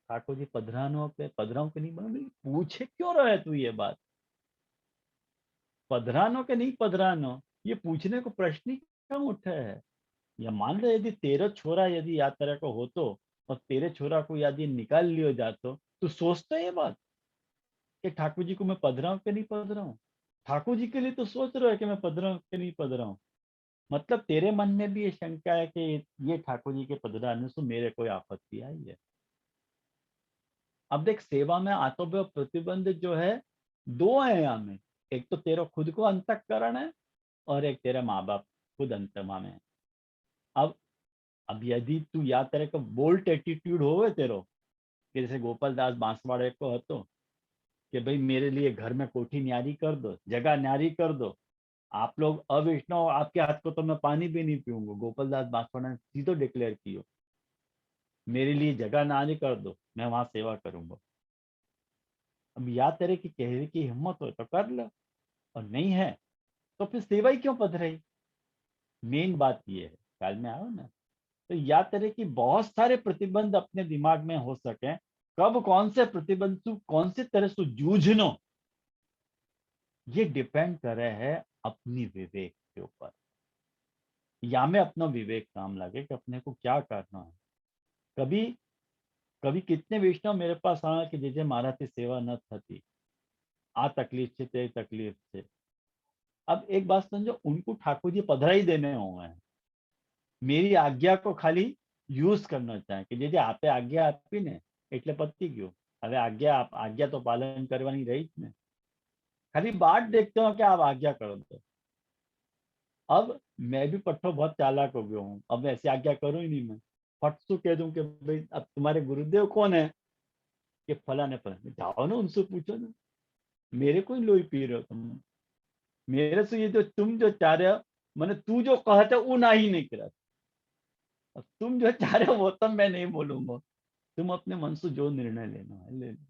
[SPEAKER 1] ठाकुर जी पधरानो पे पधराओ के नहीं, बना पूछे क्यों रहे तू ये बात, पधरानो के नहीं पधरानो, ये पूछने को प्रश्न ही कम उठा है। या मान लो यदि तेरा छोरा यदि याद तरह को हो तो, और तेरे छोरा को यदि निकाल लियो जातो तो सोचता ये बात कि ठाकुर जी को मैं पधराऊं कि नहीं पधराऊं। ठाकुर जी के लिए तो सोच रहे हो कि मैं पधराऊं कि नहीं पधराऊं। मतलब तेरे मन में भी ये शंका है कि ये ठाकुर जी के पधराने से मेरे कोई आपत्ति आई है। अब देख सेवा में आत्मव्य प्रतिबंध जो है दो है यहाँ में, एक तो तेरा खुद को अंतःकरण है और एक तेरा माँ बाप खुद अंतर्मा में है। अब अब यदि तू या तेरे को बोल्ट एटीट्यूड हो तेरो कि जैसे गोपाल दास बांसवाड़े को હતો कि भाई मेरे लिए घर में कोठी न्यारी कर दो, जगह न्यारी कर दो, आप लोग अवैष्णव आपके हाथ को तो मैं पानी भी नहीं पीऊंगा, गोपाल दास बांसवाड़ा ने सीधो डिक्लेयर किया मेरे लिए जगह न्यारी कर दो, मैं वहां सेवा करूंगा। अब या तेरे की कहने की हिम्मत हो तो कर लो, और नहीं है तो फिर सेवा ही क्यों पध रही। मेन बात ये है, ख्याल में आओ ना। तो या तरह की बहुत सारे प्रतिबंध अपने दिमाग में हो सके, कब कौन से प्रतिबंध से कौन सी तरह से जूझनो, ये डिपेंड करे है अपनी विवेक के ऊपर। या में अपना विवेक काम लगे कि अपने को क्या करना है। कभी कभी कितने वैष्णव मेरे पास आया कि जैसे मारा थी सेवा न थी, आ तकलीफ से ते तकलीफ से। अब एक बात समझो, उनको ठाकुर जी पधराई देने हुए हैं, मेरी आज्ञा को खाली यूज करना चाहे कि જે આપે આજ્ઞા આપી ને એટલે પતી ગયું। હવે આજ્ञा तो पालन करवानी रही જ ने, खाली बाट देखते हो कि आप आज्ञा करो तो। अब मैं भी पट्टो बहुत चालाक हो गया हूँ, अब ऐसी आज्ञा करूं ही नहीं मैं। फट से कह दूं कि भाई अब तुम्हारे गुरुदेव कौन है, कि फलाने फलाने, जाओ ना उनसे पूछो ना, मेरे को ही लोही पी रहे हो तुम। मेरे से ये जो तुम जो चाह रहे हो, मैंने तू जो कहते वो ना ही नहीं करा, अब तुम जो चाह रहे हो वो तो मैं नहीं बोलूंगा। तुम अपने मन से जो निर्णय लेना है ले लो।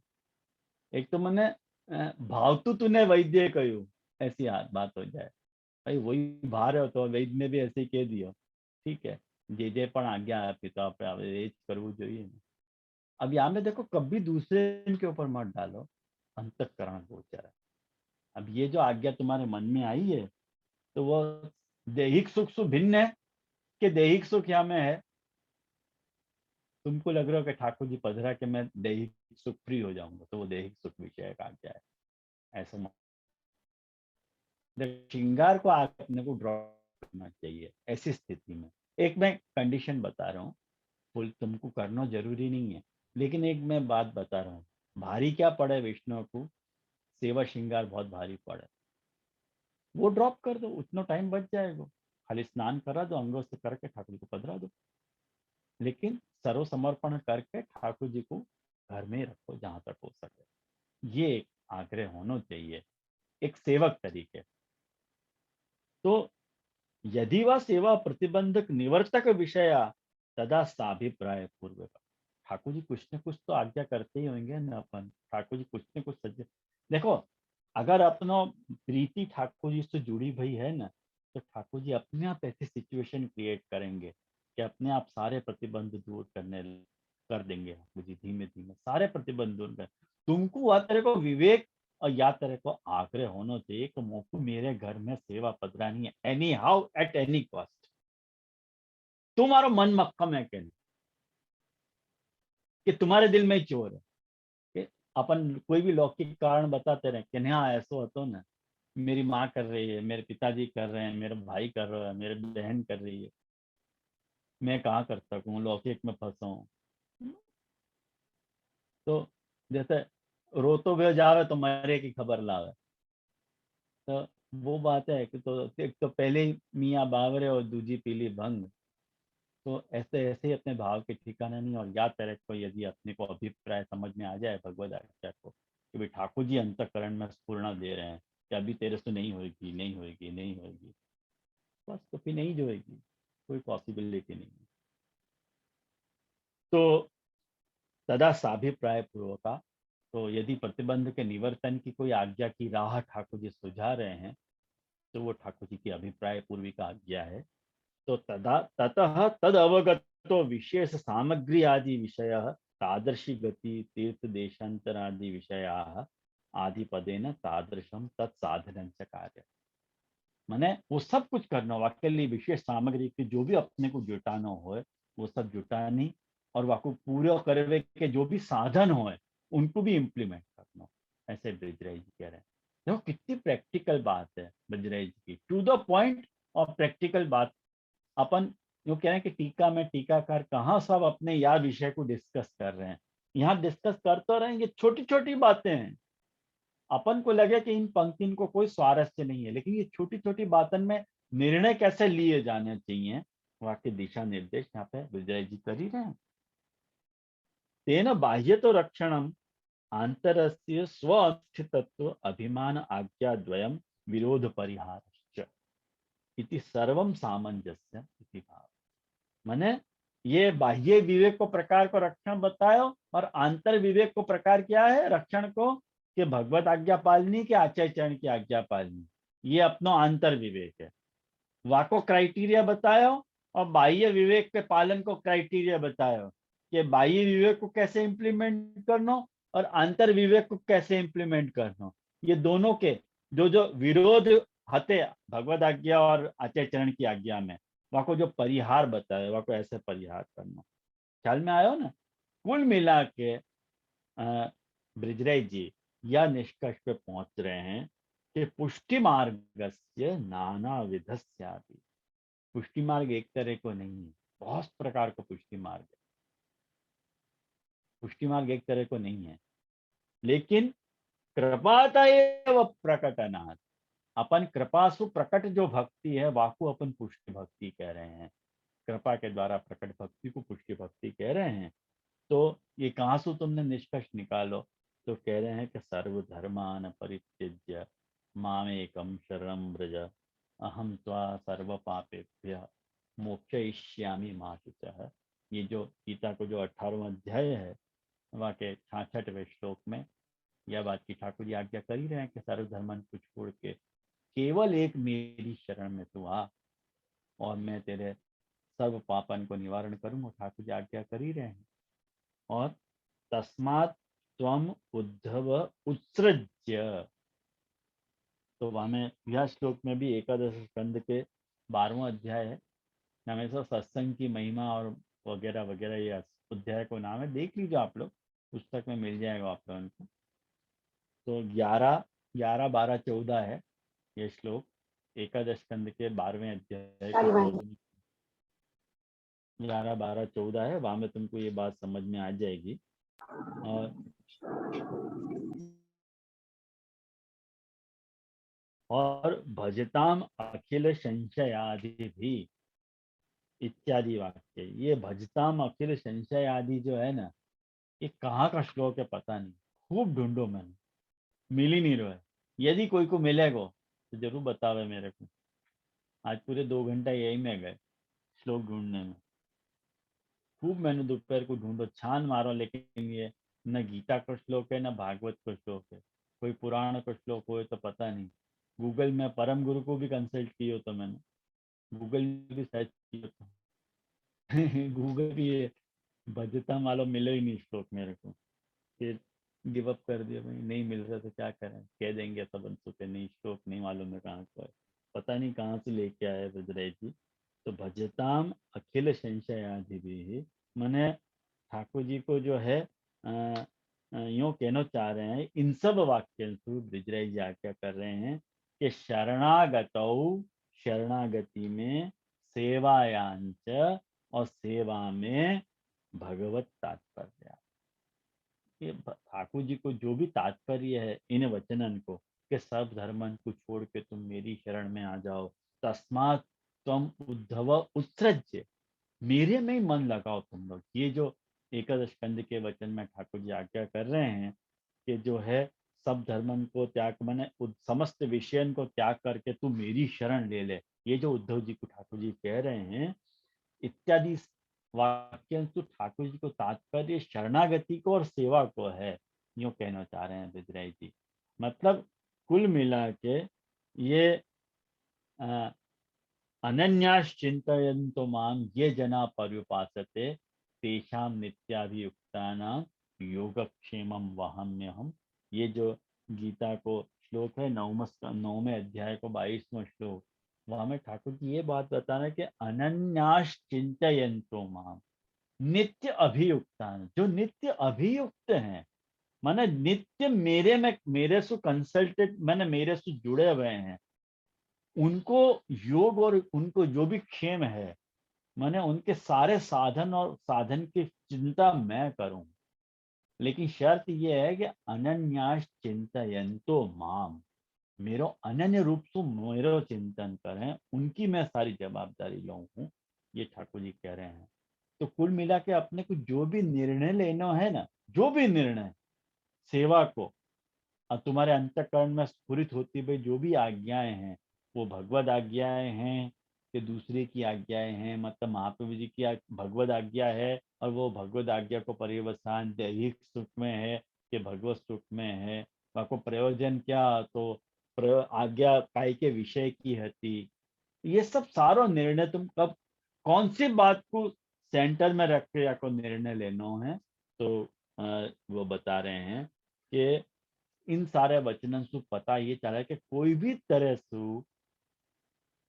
[SPEAKER 1] एक तो मैंने भावतु तूने वैद्य कहू, ऐसी बात हो जाए, भाई वही भार हो तो वैद्य ने भी ऐसे ही कह दिया, ठीक है, जे पण आज्ञा आपी तो आप એ જ કરવું જોઈએ ને। अब यहाँ में देखो, कभी दूसरे के ऊपर मत डालो, अंतःकरण गोचर है। अब ये जो आज्ञा तुम्हारे मन में आई है, तो वो दैहिक सुख से भिन्न है कि दैहिक सुख यहाँ में है। तुमको लग रहा हो कि ठाकुर जी पधरा के मैं दैहिक सुख फ्री हो जाऊंगा, तो वो दैहिक सुख विषय का आज्ञा है, ऐसा श्रृंगार को आगे अपने को ड्रॉप करना चाहिए ऐसी स्थिति में। एक मैं कंडीशन बता रहा हूँ, फुल तुमको करना जरूरी नहीं है, लेकिन एक मैं बात बता रहा हूँ, भारी क्या पड़े विष्णु को, सेवा श्रृंगार बहुत भारी पड़े, वो ड्रॉप कर दो, उतना टाइम बच जाएगा, खाली स्नान करा दो, अंगों से करके ठाकुर को पधरा दो। लेकिन सर्व समर्पण करके ठाकुर जी को घर में रखो जहां तक हो सके, ये एक आग्रह होना चाहिए एक सेवक तरीके। तो यदि वह सेवा प्रतिबंधक निवर्तक विषय, तदा साभिप्राय पूर्वक। ठाकुर जी कुछ न कुछ तो आज्ञा करते ही होंगे ना, अपन ठाकुर जी कुछ न कुछ सज्ज। देखो, अगर अपना प्रीति ठाकुर जी से जुड़ी हुई है ना, तो ठाकुर जी अपने आप ऐसी सिचुएशन क्रिएट करेंगे कि अपने आप सारे प्रतिबंध दूर कर देंगे। ठाकुर जी धीमे धीमे सारे प्रतिबंध दूर कर, तुमको वह तेरे को विवेक और या तेरे को आग्रह होना चाहिए कि मोकू मेरे घर में सेवा पधरानी है, any how at any cost. तुम्हारा मन मक्कम है कि तुम्हारे दिल में चोर है कि अपन कोई भी लौकिक कारण बताते रहे कि हाँ ऐसा होता ना, मेरी माँ कर रही है, मेरे पिताजी कर रहे हैं, मेरा भाई कर रहा है, मेरी बहन कर रही है, मैं कहाँ कर सकूँ, लौकिक में फंसा हूँ। तो जैसे रोतो हुए जावे तो मरे की खबर लावे, तो वो बात है कि तो एक तो पहले ही मियाँ बावरे और दूजी पीली भंग। तो ऐसे ऐसे ही अपने भाव के ठिकाना नहीं, और याद करे को यदि अपने को अभिप्राय समझ में आ जाए भगवद आचार्य को कि भाई ठाकुर जी अंतकरण में स्फूर्णा दे रहे हैं कि अभी तेरे से नहीं होगी नहीं होगी नहीं होगी, बस तो फिर नहीं जो होगी, कोई पॉसिबिलिटी नहीं है। तो तदा साभिप्राय पूर्वक, तो यदि प्रतिबंध के निवर्तन की कोई आज्ञा की राह ठाकुर जी सुझा रहे हैं, तो वो ठाकुर जी की अभिप्राय पूर्वी का आज्ञा है। तो तदा ततः तद अवगतो विशेष सामग्री आदि विषय, तादृशी गति तीर्थ देशांतरादि विषया आदि पदेन तादृशम तत्साधन च कार्य। माने वो सब कुछ करना हो, के लिए विशेष सामग्री की जो भी अपने को जुटाना हो, वो सब जुटानी, और वाको पूरा करवे के जो भी साधन हो उनको भी इम्प्लीमेंट करना, ऐसे ब्रजराज जी कह रहे हैं। देखो कितनी प्रैक्टिकल बात है ब्रजराज जी की, टू द पॉइंट और प्रैक्टिकल बात। अपन जो कह रहे हैं कि टीका में टीकाकार कहाँ सब अपने यार विषय को डिस्कस कर रहे हैं, यहाँ डिस्कस कर तो रहे हैं, ये छोटी छोटी बातें हैं। अपन को लगे कि इन पंक्तियों को कोई स्वारस्य नहीं है, लेकिन ये छोटी छोटी बातों में निर्णय कैसे लिए जाने चाहिए, वाक्य दिशा निर्देश यहाँ पे विजय जी कर ही रहे हैं। तेन बाह्य तो रक्षणम आंतरस्य स्व अस्थितत्व अभिमान आज्ञा द्वयम विरोध परिहारश्च इति सर्वम सामंजस्य इति भाव। माने ये बाह्य विवेक को प्रकार को रक्षण बतायो, और आंतर विवेक को प्रकार क्या है रक्षण को, कि भगवत आज्ञा पालनी के आचार्य चरण की आज्ञा पालनी, ये अपना आंतर विवेक है। वाको क्राइटेरिया बतायो और बाह्य विवेक के पालन को क्राइटेरिया बतायो कि बाह्य विवेक को कैसे इम्प्लीमेंट करना और अंतर विवेक को कैसे इम्प्लीमेंट करना। ये दोनों के जो जो विरोध हते भगवद आज्ञा और आचार्य चरण की आज्ञा में, वाको जो परिहार बताए वाको ऐसे परिहार करना। ख्याल में आयो ना। कुल मिला के ब्रिजराज जी यह निष्कर्ष पे पहुंच रहे हैं कि पुष्टि मार्गस्य नाना विधस्यापि। पुष्टि मार्ग एक तरह को नहीं है, बहुत प्रकार का पुष्टि मार्ग है। पुष्टि मार्ग एक तरह को नहीं है, लेकिन कृपाता एव प्रकटनात्, अपन कृपा सु प्रकट जो भक्ति है वाको अपन पुष्टि भक्ति कह रहे हैं। कृपा के द्वारा प्रकट भक्ति को पुष्टि भक्ति कह रहे हैं। तो ये कहाँ से तुमने निष्कर्ष निकालो? तो कह रहे हैं कि सर्वधर्मान परित्यज्य मामेकम शरणं व्रज अहम त्वा सर्व पापेभ्य मोक्षयिष्यामि मा शुचः। ये जो गीता को जो 18वां अध्याय है वहाँ के 66वें श्लोक में यह बात की ठाकुर जी आज्ञा कर ही रहे हैं कि सर्वधर्मन को छोड़ के केवल एक मेरी शरण में तू आ और मैं तेरे सर्व पापन को निवारण करूंगा। ठाकुर जी आज्ञा कर ही रहे हैं। और तस्मात् त्वम उद्धव उत्सृज्य, तो हमें यह श्लोक में भी एकादश स्कंद के 12वां अध्याय है। हमेशा सत्संग की महिमा और वगैरह वगैरह ये अध्याय को नाम है, देख लीजिए आप लोग, पुस्तक में मिल जाएगा आप लोगों को। तो 11, 11, 12, 14 है ये श्लोक एकादश स्कंद के 12वें अध्याय के 11, 12, 14 है। वहां में तुमको ये बात समझ में आ जाएगी। और भजताम अखिल संशय आदि भी इत्यादि वाक्य, ये भजताम अखिल संशय आदि जो है ना, ये कहाँ का श्लोक है पता नहीं, खूब ढूंढो मैंने, मिल ही नहीं रहा है। यदि कोई को मिलेगा तो जरूर बतावे मेरे को। आज पूरे 2 घंटा यही में गए श्लोक ढूंढने में। खूब मैंने दोपहर को ढूंढो, छान मारो, लेकिन ये न गीता का श्लोक है न भागवत का श्लोक है। कोई पुराण का श्लोक हो तो पता नहीं। गूगल में परम गुरु को भी कंसल्ट किया तो मैंने, गूगल भी सर्च किया तो गूगल भी ये भजता मालो मिले ही नहीं श्लोक मेरे को। फिर गिव अप कर दिया भाई, नहीं मिल रहा तो क्या करें, कह देंगे सब अंशों के नहीं, श्लोक नहीं मालूम है कहाँ का है, पता नहीं कहाँ से लेके आए ब्रजराज जी। तो भजताम अखिल संशय आदि भी मैंने ठाकुर जी को जो है यूं कहना चाह रहे हैं, इन सब वाक्यों से ब्रजराज जी आज्ञा कर रहे हैं कि शरणागतौ, शरणागति में, सेवायांच और सेवा में भगवत तात्पर्य। ये ठाकुर जी को जो भी तात्पर्य है इन वचनन को कि सब धर्मन को छोड़ के तुम मेरी शरण में आ जाओ, तस्मात् तुम उद्धव उत्सृज्य, मेरे में ही मन लगाओ तुम लोग। ये जो एकादश स्कंद के वचन में ठाकुर जी आज्ञा कर रहे हैं कि जो है सब धर्मन को त्याग, मैंने समस्त विषयन को त्याग करके तू मेरी शरण ले ले, ये जो उद्धव जी को ठाकुर जी कह रहे हैं इत्यादि वाक्य तो ठाकुर जी को तात्पर्य शरणागति को और सेवा को है, यूं कहना चाह रहे हैं ब्रजराज जी। मतलब कुल मिला के ये अनन्यास चिंतयन्तो माम ये जना पर्युपासते तेषाम नित्याभियुक्तानाम योगक्षेमम वहाम्यहम। ये जो गीता को श्लोक है 9वें अध्याय को 22वां श्लोक, वहां में ठाकुर जी ये बात बता रहे हैं कि अनन्यास चिंतयन्तो माम, नित्य अभियुक्तान, जो नित्य अभियुक्त हैं, माने नित्य मेरे में, मेरे से कंसल्टेड, मैंने मेरे से जुड़े हुए हैं, उनको योग और उनको जो भी क्षेम है, मैंने उनके सारे साधन और साधन की चिंता मैं करूं। लेकिन शर्त यह है कि अनन्यास चिंतयन्तो माम, मेरो अनन्य रूप से मेरो चिंतन करें, उनकी मैं सारी जवाबदारी लूं हूं, ये ठाकुर जी कह रहे हैं। तो कुल मिला के अपने को जो भी निर्णय लेना है ना, जो भी निर्णय सेवा को, और तुम्हारे अंतःकरण में स्फुरित होती भाई जो भी आज्ञाएं हैं, वो भगवद आज्ञाएं हैं कि दूसरे की आज्ञाएं हैं, मतलब महाप्रभु जी की भगवद आज्ञा है और वो भगवद आज्ञा को पर्यवसान दैहिक सुख में है कि भगवत सुख में है। वहाँ को प्रयोजन क्या, तो आज्ञा काय के विषय की हती, ये सब सारा निर्णय तुम कब कौन सी बात को सेंटर में रख के या को निर्णय लेना है। तो वो बता रहे हैं कि इन सारे वचनन से पता ये चला है कि कोई भी तरह से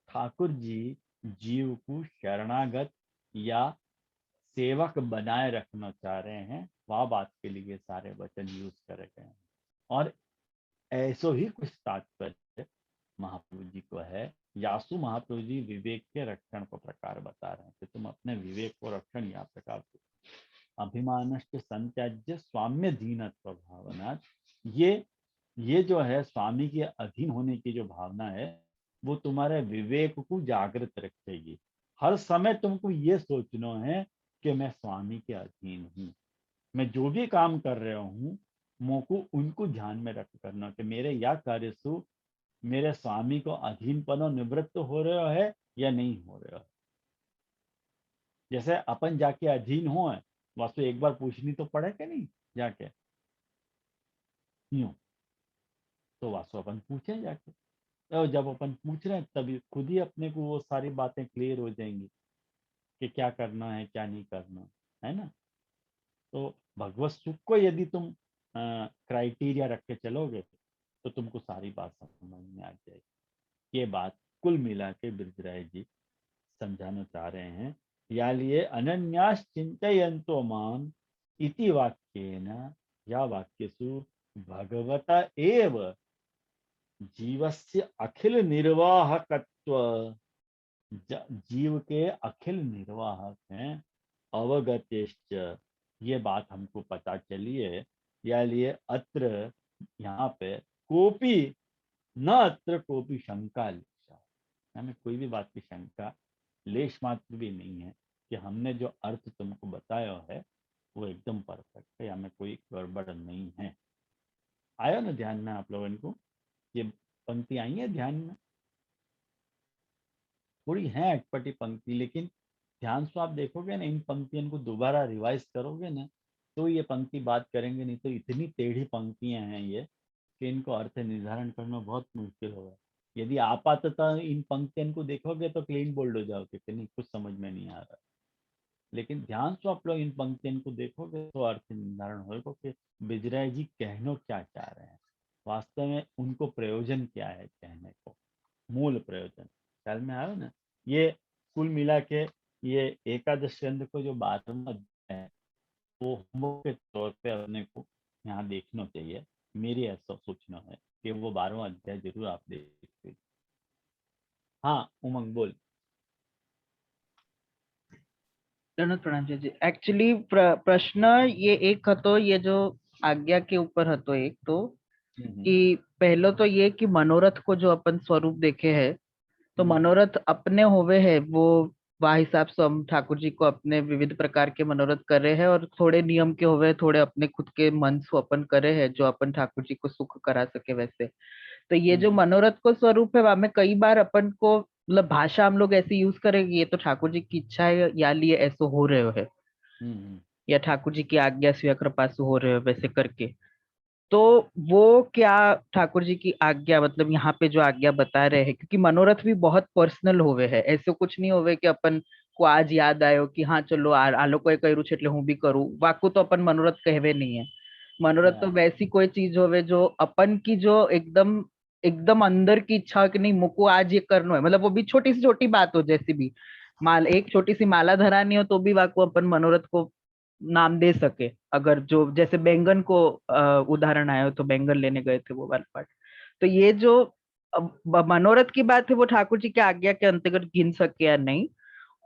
[SPEAKER 1] ठाकुर जी जीव को शरणागत या सेवक बनाए रखना चाह रहे हैं, वह बात के लिए सारे वचन यूज करे गए हैं। और ऐसो ही कुछ तात्पर्य महाप्रभु जी को है। यासु महाप्रभु जी विवेक के रक्षण को प्रकार बता रहे हैं कि तुम अपने विवेक को रक्षण या प्रकार से अभिमानश्च संत्याज्य स्वाम्य धीनत्व भावना। ये जो है स्वामी के अधीन होने की जो भावना है, वो तुम्हारे विवेक को जागृत रखेगी। हर समय तुमको ये सोचना है कि मैं स्वामी के अधीन हूँ, मैं जो भी काम कर रहा हूँ मोको उनको ध्यान में रख करना कि मेरे या कार्य सु मेरे स्वामी को अधीनपनो निवृत्त हो रहा है या नहीं हो रहा है। जैसे अपन जाके अधीन हो है, वास्तु एक बार पूछनी तो पड़े कि नहीं जाके, क्यों? तो वास्तु अपन पूछे जाके, तो जब अपन पूछ रहे हैं तभी खुद ही अपने को वो सारी बातें क्लियर हो जाएंगी कि क्या करना है क्या नहीं करना है ना। तो भगवत सुख को यदि तुम क्राइटेरिया रख के चलोगे तो तुमको सारी बात समझ में आ जाएगी। ये बात कुल मिला के ब्रजराज जी समझाना चाह रहे हैं। या लिए अनन्यास चिंतयन्तो माम इति वाक्येन या वाक्यसु भगवता एव जीवस्य अखिल निर्वाहकत्व, जीव के अखिल निर्वाहक हैं। अवगतेश्च, ये बात हमको पता चली है। या लिए अत्र यहाँ पे कोपी न अत्र कोपी शंका लेशा, हमें कोई भी बात की शंका लेश मात्र भी नहीं है कि हमने जो अर्थ तुमको बताया है वो एकदम परफेक्ट है, हमें कोई गड़बड़ नहीं है। आया ना ध्यान में आप लोगों को? ये पंक्ति आई है ध्यान में? थोड़ी है अटपटी पंक्ति, लेकिन ध्यान से आप देखोगे ना, इन पंक्तियों को दोबारा रिवाइज करोगे ना तो ये पंक्ति बात करेंगे। नहीं तो इतनी टेढ़ी पंक्तियां हैं ये कि इनको अर्थ निर्धारण करना बहुत मुश्किल होगा। यदि आपातः इन पंक्तियों को देखोगे तो क्लीन बोल्ड हो जाओगे कि नहीं कुछ समझ में नहीं आ रहा। लेकिन ध्यान से आप लोग इन पंक्तियों को देखोगे तो अर्थ निर्धारण होगा कि बिजराय जी कहना क्या चाह रहे हैं, वास्तव में उनको प्रयोजन क्या है कहने को, मूल प्रयोजन ख्याल में आयो ना। ये कुल मिला के ये एकादश स्कंद को जो 12वां अध्याय है वो होमवर्क के तौर पे अपने को यहाँ देखना चाहिए। मेरी ऐसा सोचना है कि वो 12वां अध्याय जरूर आप देखते। हाँ उमंग बोल।
[SPEAKER 2] प्रणाम जी। एक्चुअली प्रश्न ये एक હતો, ये जो आज्ञा के ऊपर હતો एक तो कि पहलो तो ये कि मनोरथ को जो अपन स्वरूप देखे है तो मनोरथ अपने होवे है वो वह हिसाब से हम ठाकुर जी को अपने विविध प्रकार के मनोरथ करे हैं, और थोड़े नियम के होवे थोड़े अपने खुद के मन से अपन करे हैं जो अपन ठाकुर जी को सुख करा सके वैसे। तो ये जो मनोरथ को स्वरूप है वह कई बार अपन को मतलब भाषा हम लोग ऐसे यूज करेंगे, ये तो ठाकुर जी की इच्छा है या लिए ऐसा हो रहे है, या ठाकुर जी की आज्ञा से या कृपा से हो रहे हो वैसे करके। तो वो क्या ठाकुर जी की आज्ञा मतलब यहाँ पे जो आज्ञा बता रहे हैं, क्योंकि मनोरथ भी बहुत पर्सनल होवे है, ऐसे कुछ नहीं होवे कि अपन को आज याद आयो कि हाँ चलो आलो को करू छे એટલે હું भी करूँ, वाकू तो अपन मनोरथ कहवे नहीं है। मनोरथ तो वैसी कोई चीज होवे जो अपन की जो एकदम एकदम अंदर की इच्छा हो कि नहीं मुको आज ये करना है, मतलब वो भी छोटी से छोटी बात हो, जैसी भी एक छोटी सी माला धरानी हो तो भी वाकू अपन मनोरथ को नाम दे सके। अगर जो जैसे बैंगन को उदाहरण आया हो तो बैंगन लेने गए थे वो वाला पार्ट। तो ये जो मनोरथ की बात है वो ठाकुर जी की आज्ञा के अंतर्गत गिन सके या नहीं।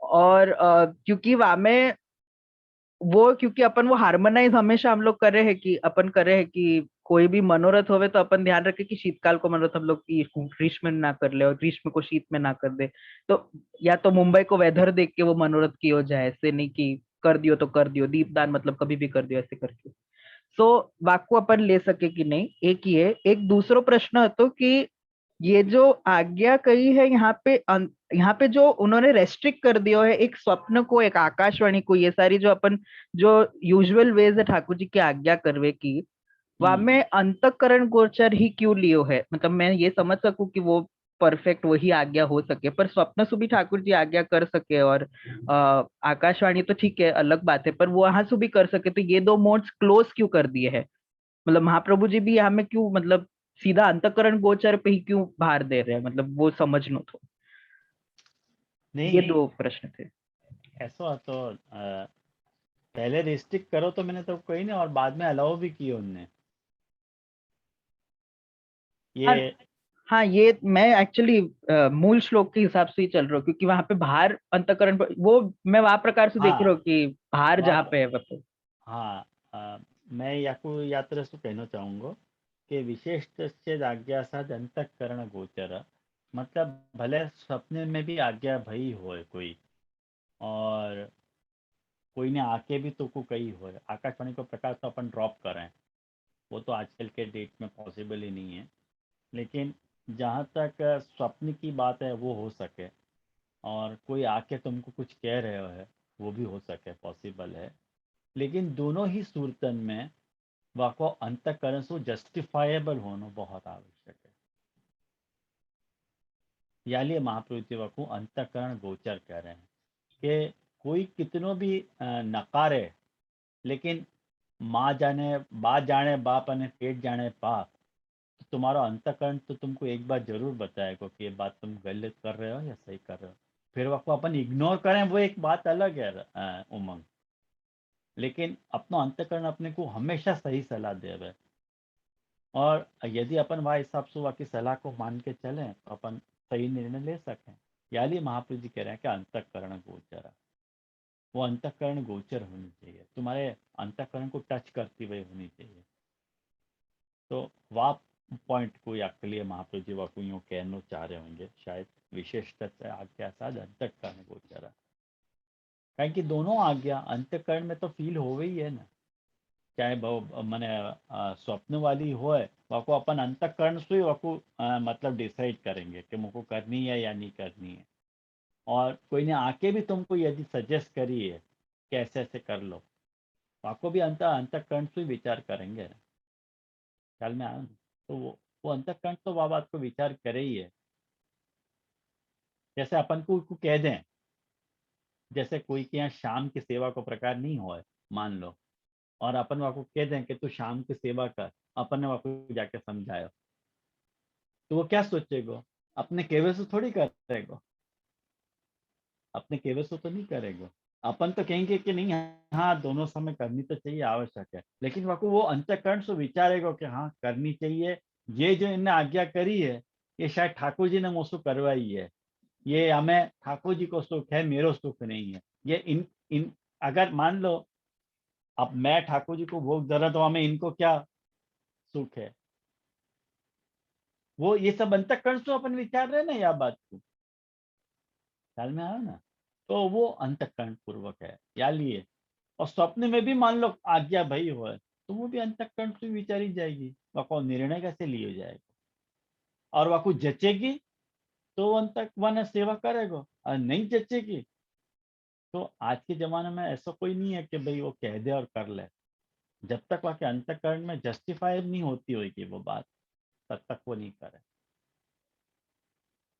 [SPEAKER 2] और क्योंकि वहां में वो क्योंकि अपन वो हार्मोनाइज हमेशा हम लोग कर रहे हैं कि अपन कर रहे हैं कि कोई भी मनोरथ होवे तो अपन ध्यान रखे कि शीतकाल को मनोरथ हम लोग ग्रीष्म में ना कर ले और ग्रीष्म को शीत में ना कर दे। तो या तो मुंबई को वेदर देख के वो मनोरथ की हो जाए, ऐसे नहीं कि कर दियो तो कर दियो, दीपदान मतलब कभी भी कर दियो ऐसे करके। सो वाक्य अपन ले सके कि नहीं, एक ये एक दूसरो प्रश्न હતો कि ये जो आज्ञा कही है यहाँ पे जो उन्होंने रेस्ट्रिक्ट कर दिया है एक स्वप्न को एक आकाशवाणी को, ये सारी जो अपन जो यूजुअल वेज है ठाकुर जी की आज्ञा करवे की वहां में अंतकरण गोचर ही क्यों लियो है, मतलब मैं ये समझ सकूं कि वो परफेक्ट वही आज्ञा हो सके, पर स्वप्न सुबी ठाकुर जी आज्ञा कर सके और आकाशवाणी तो ठीक है अलग बात है, पर वो वहां से भी कर सके, तो ये दो मोड्स क्लोज क्यों कर दिए हैं? मतलब महाप्रभु जी भी यहाँ में क्यों, मतलब सीधा अंतःकरण गोचर पे ही क्यों भार दे रहे हैं, मतलब वो समझ लो तो। ये
[SPEAKER 1] नहीं,
[SPEAKER 2] दो प्रश्न थे।
[SPEAKER 1] ऐसा तो पहले रिस्ट्रिक्ट करो तो मैंने तो कोई नहीं, और बाद में अलाउ भी किए उनने
[SPEAKER 2] हाँ
[SPEAKER 1] ये।
[SPEAKER 2] हाँ, ये मैं एक्चुअली मूल श्लोक के हिसाब से ही चल रहा हूँ, क्योंकि वहां पे भार अंतःकरण वो मैं वहां प्रकार से देख रहा
[SPEAKER 1] हाँ
[SPEAKER 2] हूँ कि भार जहाँ
[SPEAKER 1] वहाँ
[SPEAKER 2] पे है वहाँ पे।
[SPEAKER 1] हाँ मैं याकू यात्रा से कहना चाहूँगा कि विशेष आज्ञा अंतःकरण गोचर, मतलब भले सपने में भी आज्ञा भई होए कोई, और कोई ने आके भी तो को कही होए, आकाशवाणी को प्रकाश तो अपन ड्रॉप करें, वो तो आजकल के डेट में पॉसिबल ही नहीं है। लेकिन जहाँ तक स्वप्न की बात है वो हो सके, और कोई आके तुमको कुछ कह रहे हो है वो भी हो सके, पॉसिबल है। लेकिन दोनों ही सूरतन में वाको अंतःकरण से जस्टिफाएबल होना बहुत आवश्यक है। यानी महाप्रभु जी वाको अंतःकरण गोचर कह रहे हैं कि कोई कितनों भी नकारे, लेकिन माँ जाने बात जाने बाप अने पेट जाने पाप, तो तुम्हारा अंतःकरण तो तुमको एक बार जरूर बताएगा कि ये बात तुम गलत कर रहे हो या सही कर रहे हो। फिर वक्त अपन इग्नोर करें वो एक बात अलग है उमंग, लेकिन अपना अंतःकरण अपने को हमेशा सही सलाह देवे, और यदि अपन वह हिसाब से वह की सलाह को मान के चलें तो अपन सही निर्णय ले सकें। यानी महाप्रभु जी कह रहे हैं कि अंतःकरण गोचर, वो अंतःकरण गोचर होनी चाहिए, तुम्हारे अंतःकरण को टच करती हुई होनी चाहिए। तो वह पॉइंट को आपके लिए महाप्रभु जी वाकु यूँ कहना चाह रहे होंगे शायद, विशेषता से आज्ञा साध अंतःकरण गोचर, कारण कि दोनों आज्ञा अंतःकरण में तो फील हो ही है ना। चाहे मैंने स्वप्न वाली होए वाको अपन अंतःकरण से वाको मतलब डिसाइड करेंगे कि मुझको करनी है या नहीं करनी है। और कोई ने आके भी तुमको यदि सजेस्ट करी है कि ऐसे ऐसे कर लो, वाको भी अंतःकरण से विचार करेंगे, ख्याल में आया ना? तो वो अंतःकरण तो वह बात को विचार करे ही है। जैसे अपन को कह दें, जैसे कोई के यहाँ शाम की सेवा को प्रकार नहीं हो, मान लो, और अपन वहाँ को कह दें कि तू शाम की सेवा कर, अपन ने वहाँ को जाके समझाया, तो वो क्या सोचेगा? अपने केवल से थोड़ी करेगा, अपने केवल से तो नहीं करेगा। अपन तो कहेंगे कि नहीं, हाँ दोनों समय करनी तो चाहिए, आवश्यक है, लेकिन वहाँ को वो अंतःकरण से विचारेगा कि हाँ करनी चाहिए, ये जो इनने आज्ञा करी है ये शायद ठाकुर जी ने मुझसे करवाई है, ये हमें ठाकुर जी को सुख है, मेरा सुख नहीं है। ये इन अगर मान लो अब मैं ठाकुर जी को भोग दे रहा, तो हमें इनको क्या सुख है? वो ये सब अंतःकरण से अपन विचार रहे ना या बात को, ख्याल में आया ना? तो वो अंतःकरण पूर्वक है या लिए। और स्वप्न में भी मान लो आज्ञा भई हो, तो वो भी अंतःकरण से विचारी जाएगी, वह निर्णय कैसे लिए जाएगा, और वह कुछ जचेगी तो अंतक वन सेवा करेगा, और नहीं जचेगी तो आज के जमाने में ऐसा कोई नहीं है कि भाई वो कह दे और कर ले। जब तक वह के अंतःकरण में जस्टिफाई नहीं होती होगी वो बात, तब तक वो नहीं करे।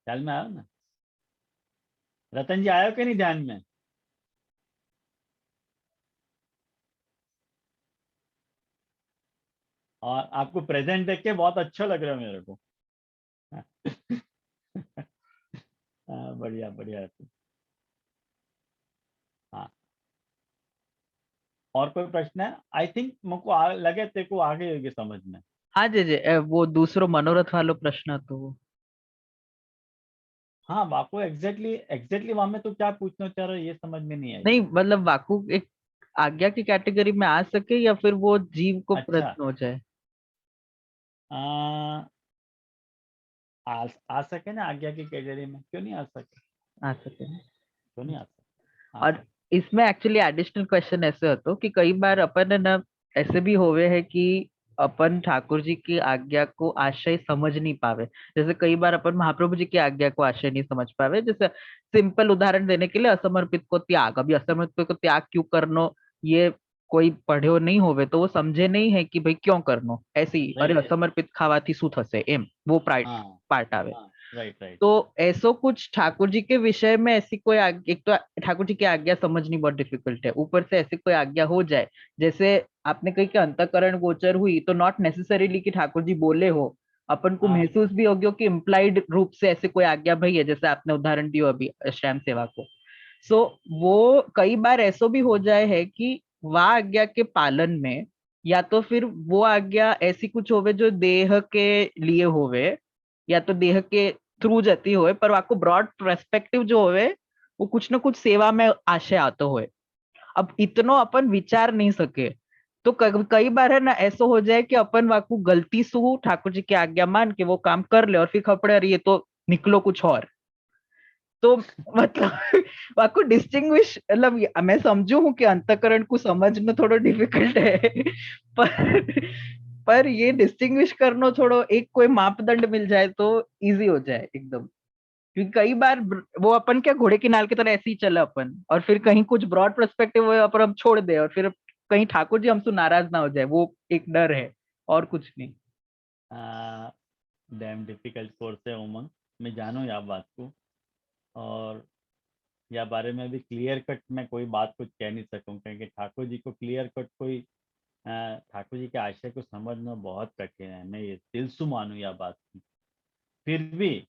[SPEAKER 1] ख्याल में आया ना? रतन जी आयो कि नहीं ध्यान में? और आपको प्रेजेंट देख के बहुत अच्छा लग रहा है मेरे को। बढ़िया बढ़िया है। हाँ, और कोई प्रश्न है? आई थिंक मुझको लगे तेरे को आ गई होगी समझ में।
[SPEAKER 2] हाँ जी जी, वो दूसरो मनोरथ वालो प्रश्न तो वो।
[SPEAKER 1] हाँ, आपको एग्जैक्टली एग्जैक्टली वहां में तो क्या पूछना चाह रहे हो ये समझ में नहीं आई।
[SPEAKER 2] नहीं मतलब वाकु एक आज्ञा की कैटेगरी में आ सके या फिर वो जीव को
[SPEAKER 1] अच्छा,
[SPEAKER 2] प्रश्न हो जाए?
[SPEAKER 1] आ, आ सके ना आज्ञा की कैटेगरी में, क्यों नहीं आ सके?
[SPEAKER 2] आ सके।
[SPEAKER 1] क्यों नहीं आ सके? आ
[SPEAKER 2] और
[SPEAKER 1] सके।
[SPEAKER 2] इसमें एक्चुअली एडिशनल क्वेश्चन ऐसे होता कि कई बार अपन है ना, ऐसे भी होवे है कि अपन ठाकुर जी की आज्ञा को आशय समझ नहीं पावे। जैसे कई बार अपन महाप्रभु जी की आज्ञा को आशय नहीं समझ पावे। जैसे सिंपल उदाहरण देने के लिए, असमर्पित को त्याग, अभी असमर्पित को त्याग क्यों करनो, ये कोई पढ़्यो नहीं होवे तो वो समझे नहीं है कि भाई क्यों करनो, ऐसे ही अरे
[SPEAKER 1] राइट।
[SPEAKER 2] असमर्पित खावाથી શું થશે એમ वो
[SPEAKER 1] हाँ
[SPEAKER 2] पार्ट आवे।
[SPEAKER 1] हाँ राइट राइट।
[SPEAKER 2] तो ऐसो कुछ ठाकुर जी के विषय में ऐसी कोई एक तो ठाकुर जी की आज्ञा समझनी बहुत डिफिकल्ट है, ऊपर से ऐसी कोई आज्ञा हो जाए, जैसे आपने कही कि अंतःकरण गोचर हुई, तो नॉट नेसेसरीली कि ठाकुर जी बोले हो, अपन को
[SPEAKER 1] हाँ
[SPEAKER 2] महसूस भी हो गया कि इम्प्लाइड रूप से ऐसे कोई आज्ञा भई है, जैसे आपने उदाहरण दियो अभी श्याम सेवा को। सो वो कई बार ऐसो भी हो जाए है कि वह आज्ञा के पालन में, या तो फिर वो आज्ञा ऐसी कुछ होवे जो देह के लिए होवे, या तो देह के थ्रू जती होए, पर आपको ब्रॉड पर्सपेक्टिव जो होवे वो कुछ ना कुछ सेवा में आशय आतो होए। अब इतनो अपन विचार नहीं सके, तो कई बार है ना ऐसा हो जाए कि अपन वाकू गलती सु ठाकुर जी की आज्ञा मान के वो काम कर ले, और फिर खपड़े अरे ये तो निकलो कुछ और। तो मतलब वाकू डिस्टिंग्विश, मतलब मैं समझू हूं कि अंतकरण को समझना थोड़ा डिफिकल्ट है, पर पर ये डिस्टिंग्विश करना थोड़ो, एक कोई मापदंड मिल जाए तो इजी हो जाए एकदम। क्योंकि कई बार वो अपन क्या घोड़े की नाल की तरह ऐसे ही चले अपन, और फिर कहीं कुछ ब्रॉड पर्सपेक्टिव हो पर हम छोड़ दे, और फिर कहीं ठाकुर जी हमसे नाराज ना हो जाए, वो एक डर है, और कुछ नहीं।
[SPEAKER 1] डैम डिफिकल्ट कोर्स है उमंग, मैं जानू या बात को, और या बारे में भी क्लियर कट मैं कोई बात कुछ कह नहीं सकूं, क्योंकि ठाकुर जी को क्लियर कट कोई ठाकुर जी के आशय को समझना बहुत कठिन है, मैं ये दिल से मानू या बात की। फिर भी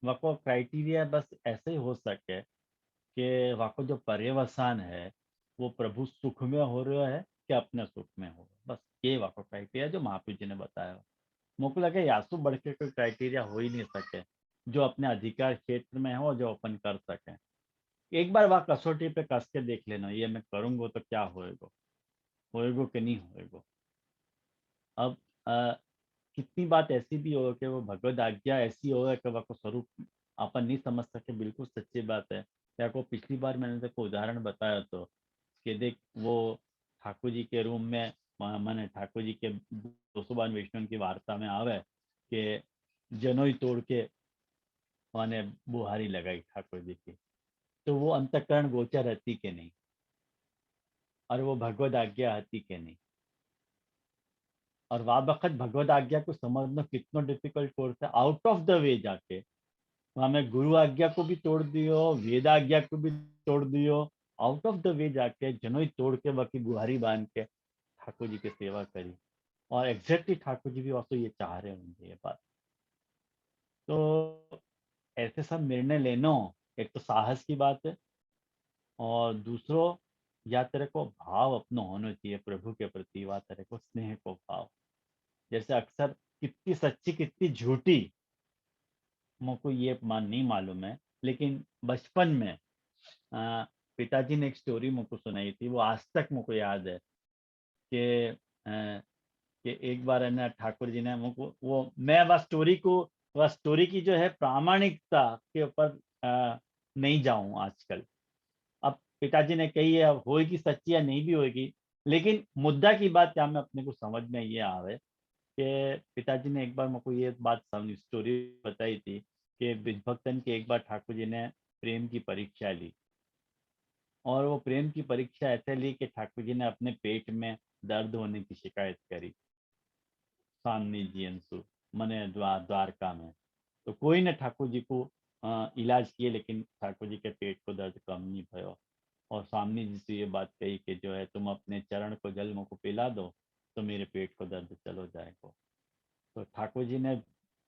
[SPEAKER 1] वको क्राइटेरिया बस ऐसे ही हो सके कि वको जो पर्यवसान है वो प्रभु सुख में हो रहा है कि अपने सुख में हो, बस ये वको क्राइटेरिया जो महाप्रभु जी ने बताया। मुझको लगे यासु बढ़ के कोई क्राइटेरिया हो ही नहीं सके जो अपने अधिकार क्षेत्र में हो, जो अपन कर सके। एक बार वह कसौटी पे कस के देख लेना, ये मैं करूंगा तो क्या होएगा, होएगा कि नहीं होएगा। अब कितनी बात ऐसी भी हो कि वो भगवद आज्ञा ऐसी हो कि वह को स्वरूप अपन नहीं समझ सके, बिल्कुल सच्ची बात है। या को पिछली बार मैंने देखो उदाहरण बताया तो कि देख वो ठाकुर जी के रूम में माने ठाकुर जी के 200 विष्णु की वार्ता में आवे कि जनोई तोड़ के माने बुहारी लगाई ठाकुर जी की, तो वो अंतकरण गोचर रहती के नहीं, और वो भगवद आज्ञा आती के नहीं। और वह वक्त भगवद आज्ञा को समझना कितना डिफिकल्ट कोर्स है, आउट ऑफ द वे जाके वहां में गुरु आज्ञा को भी तोड़ दियो, वेद आज्ञा को भी तोड़ दियो, आउट ऑफ द वे जाके जनोई तोड़ के बाकी गुहारी बांध के ठाकुर जी की सेवा करी। और एग्जैक्टली ठाकुर जी भी वास्तव ये चाह रहे होंगे ये बात। तो ऐसे सब निर्णय लेना एक तो साहस की बात है, और दूसरों या तेरे को भाव अपना होना चाहिए प्रभु के प्रति, वा तेरे को स्नेह को भाव। जैसे अक्सर कितनी सच्ची कितनी झूठी मुझको ये मान नहीं मालूम है, लेकिन बचपन में पिताजी ने एक स्टोरी मुझको सुनाई थी, वो आज तक मुझको याद है कि कि एक बार है ना ठाकुर जी ने मुझको वो, मैं वह स्टोरी की जो है प्रामाणिकता के ऊपर नहीं जाऊं आजकल। अब पिताजी ने कही है, अब होएगी सच्ची या नहीं भी होएगी, लेकिन मुद्दा की बात यहाँ में अपने को समझ में ये आ रहा है कि पिताजी ने एक बार मुझको ये बात स्टोरी बताई थी कि भक्तन की एक बार ठाकुर जी ने प्रेम की परीक्षा ली, और वो प्रेम की परीक्षा ऐसे ली कि ठाकुर जी ने अपने पेट में दर्द होने की शिकायत करी सामने जी अंशु मने द्वारका में। तो कोई ने ठाकुर जी को इलाज किए, लेकिन ठाकुर जी के पेट को दर्द कम नहीं भयो। और सामने जी से ये बात कही कि जो है तुम अपने चरण को जल मुझको पिला दो तो मेरे पेट को दर्द चलो जाएगा। तो ठाकुर जी ने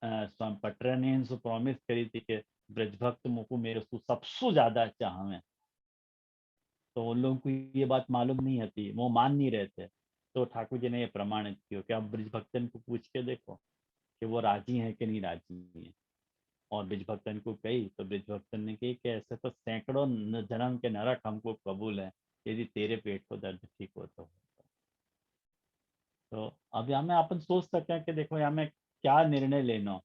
[SPEAKER 1] पटरा ने इनसे प्रॉमिस करी थी कि ब्रजभक्त मुझको मेरे को सबसे ज्यादा चाहवे। तो उन लोगों को ये बात मालूम नहीं होती, वो मान नहीं रहे थे। तो ठाकुर जी ने ये प्रमाणित किया कि आप ब्रज भक्तन को पूछ के देखो कि वो राजी हैं कि नहीं राजी हैं। और ब्रज भक्तन को कही तो ब्रज भक्तन ने कही कि ऐसे तो सैकड़ों जन्म के नरक हमको कबूल है, यदि तेरे पेट को दर्द ठीक हो तो अब यहाँ में अपन सोच सकते हैं कि देखो यहाँ में क्या निर्णय लेना,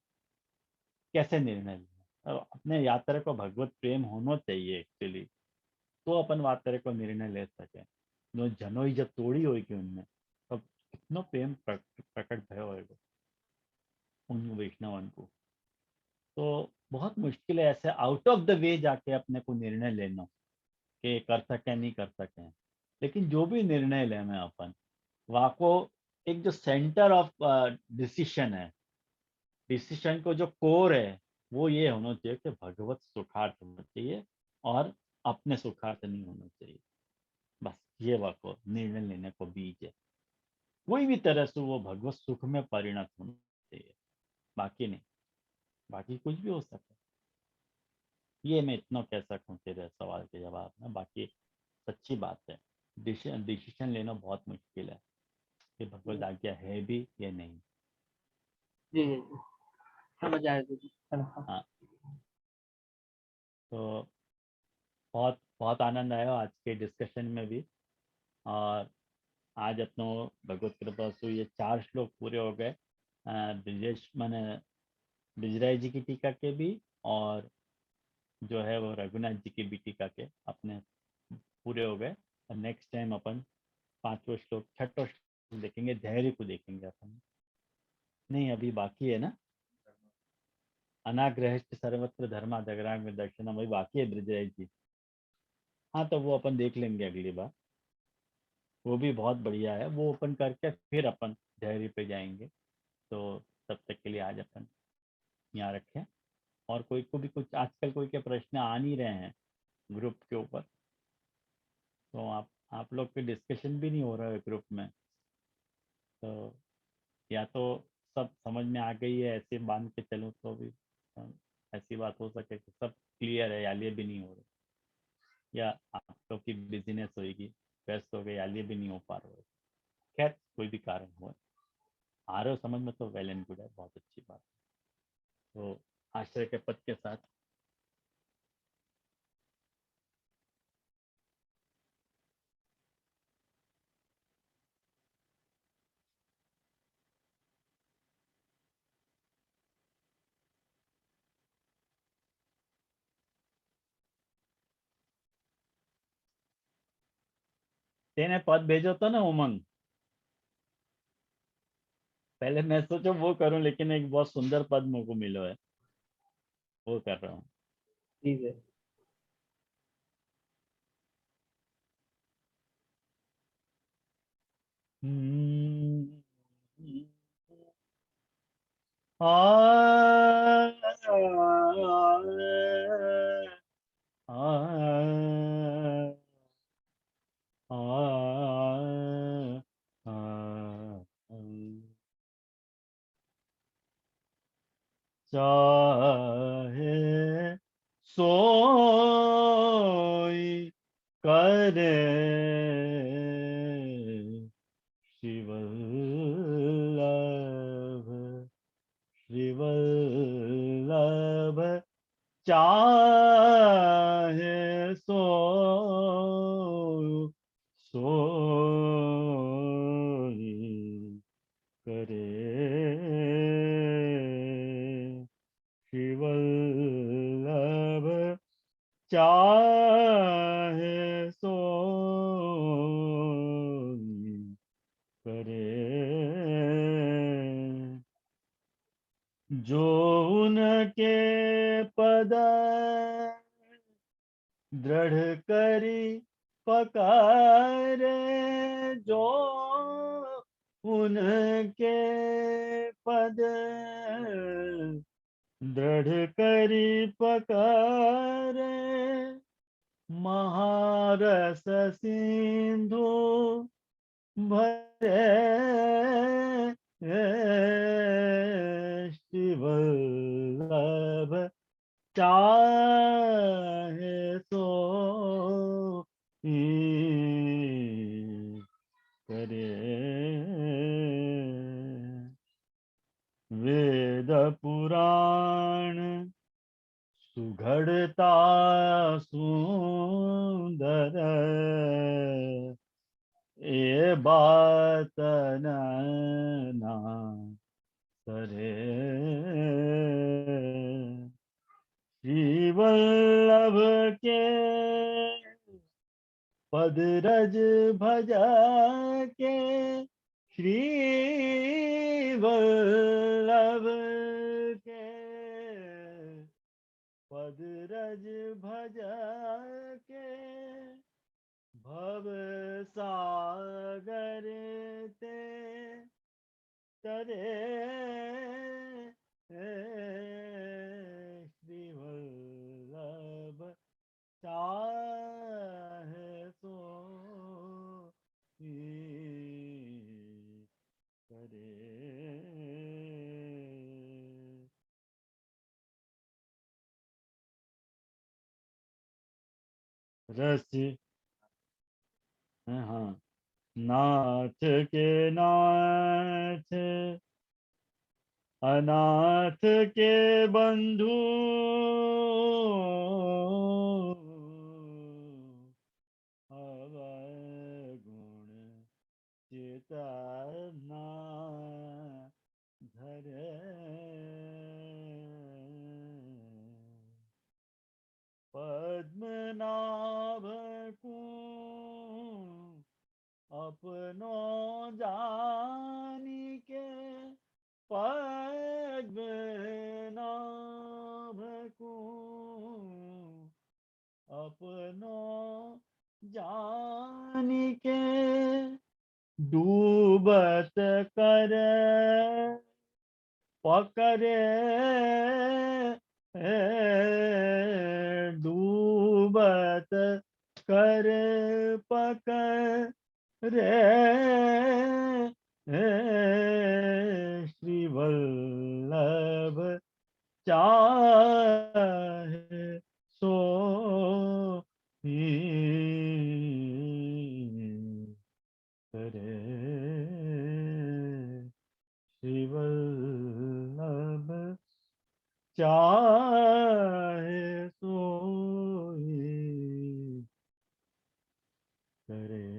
[SPEAKER 1] कैसे निर्णय लेना। अब अपने यात्रा को भगवत प्रेम होना चाहिए एक्चुअली, तो अपन यात्रा को निर्णय ले सके। जो जनोई जब तोड़ी होगी उनमें, तब कितना प्रेम प्रकट भयो होगा उन वैष्णवन को। तो बहुत मुश्किल है ऐसे आउट ऑफ द वे जाके अपने को निर्णय लेना कि कर सके नहीं कर सके। लेकिन जो भी निर्णय लेना है अपन, वहाँ को एक जो सेंटर ऑफ डिसीशन है, डिसीजन को जो कोर है वो ये होना चाहिए कि भगवत सुखार्थ होना चाहिए और अपने सुखार्थ नहीं होना चाहिए। बस ये वाको निर्णय लेने को बीज है। कोई भी तरह से वो भगवत सुख में परिणत होना चाहिए, बाकी नहीं। बाकी कुछ भी हो सकता है। ये मैं इतना कह सकूँ तेरे सवाल के जवाब में। बाकी सच्ची बात है, डिसीजन लेना बहुत मुश्किल है कि भगवत आज्ञा है भी या नहीं।
[SPEAKER 2] जी जी जी, समझ आया जी।
[SPEAKER 1] हाँ, तो बहुत बहुत आनंद आया आज के डिस्कशन में भी। और आज अपनों भगवत कृपा से ये 4 श्लोक पूरे हो गए। ब्रजेश मैंने ब्रजराज जी की टीका के भी, और जो है वो रघुनाथ जी की भी टीका के अपने पूरे हो गए। और नेक्स्ट टाइम अपन 5वां श्लोक 6वां श्लोक देखेंगे, धैर्य को देखेंगे अपन। नहीं, अभी बाकी है ना, अनाग्रह सर्वत्र धर्माधग्राग में दर्शनम, वही बाकी है ब्रजराज जी। हाँ, तो वो अपन देख लेंगे अगली बार। वो भी बहुत बढ़िया है, वो ओपन करके फिर अपन धैर्य पे जाएंगे। तो तब तक के लिए आज अपन यहाँ रखें। और कोई को भी कुछ आजकल कोई के प्रश्न आ नहीं रहे हैं ग्रुप के ऊपर, तो आप लोग के डिस्कशन भी नहीं हो रहा है ग्रुप में। तो या तो सब समझ में आ गई है, ऐसे बांध के चलूँ तो भी ऐसी बात हो सके कि सब क्लियर है, या ये भी नहीं हो रहा, या आप लोग की बिजीनेस होगी, व्यस्त हो गए, या ये भी नहीं हो पा रहा है। खैर, कोई भी कारण हो, आ रहे हो समझ में तो वेल एंड गुड है, बहुत अच्छी बात है। तो आश्रय के पद के साथ तेने पद भेजो तो ना उमंग, पहले मैं सोचो वो करूं, लेकिन एक बहुत सुंदर पद मेरे को मिलो है, वो कर रहा हूँ।
[SPEAKER 2] ठीक है।
[SPEAKER 1] हम्म, आ, चाहे सोई करे शिवल्लभ, शिवल्लभ चाहे सोई करे शिवल्लभ, चाहे सोई करे, जो उनके पद दृढ़ करी पकारे, जो उनके पद दृढ़ करी पकारे, महारस सिंधु भरे शिवल्लभ, चाहे तो करे, वेद पुराण सुघड़ता सुंदर, ये बात ना सरे, श्री वल्लभ के पद रज भजा के, श्री वल्लभ के पद रज भजा के, भव सागर ते तरे रसी, हाँ, नाथ के नाथ, अनाथ के बंधु, अवगुण चितना धरे, पद्मनाभ को अपनो जानी के, पद्मनाभ को अपनो जानी के, डूबत कर पकड़े, डूबत कर पकड़े, श्री वल्लभ चाहे सो ही करे, श्री वल्लभ चाहे सोई करे।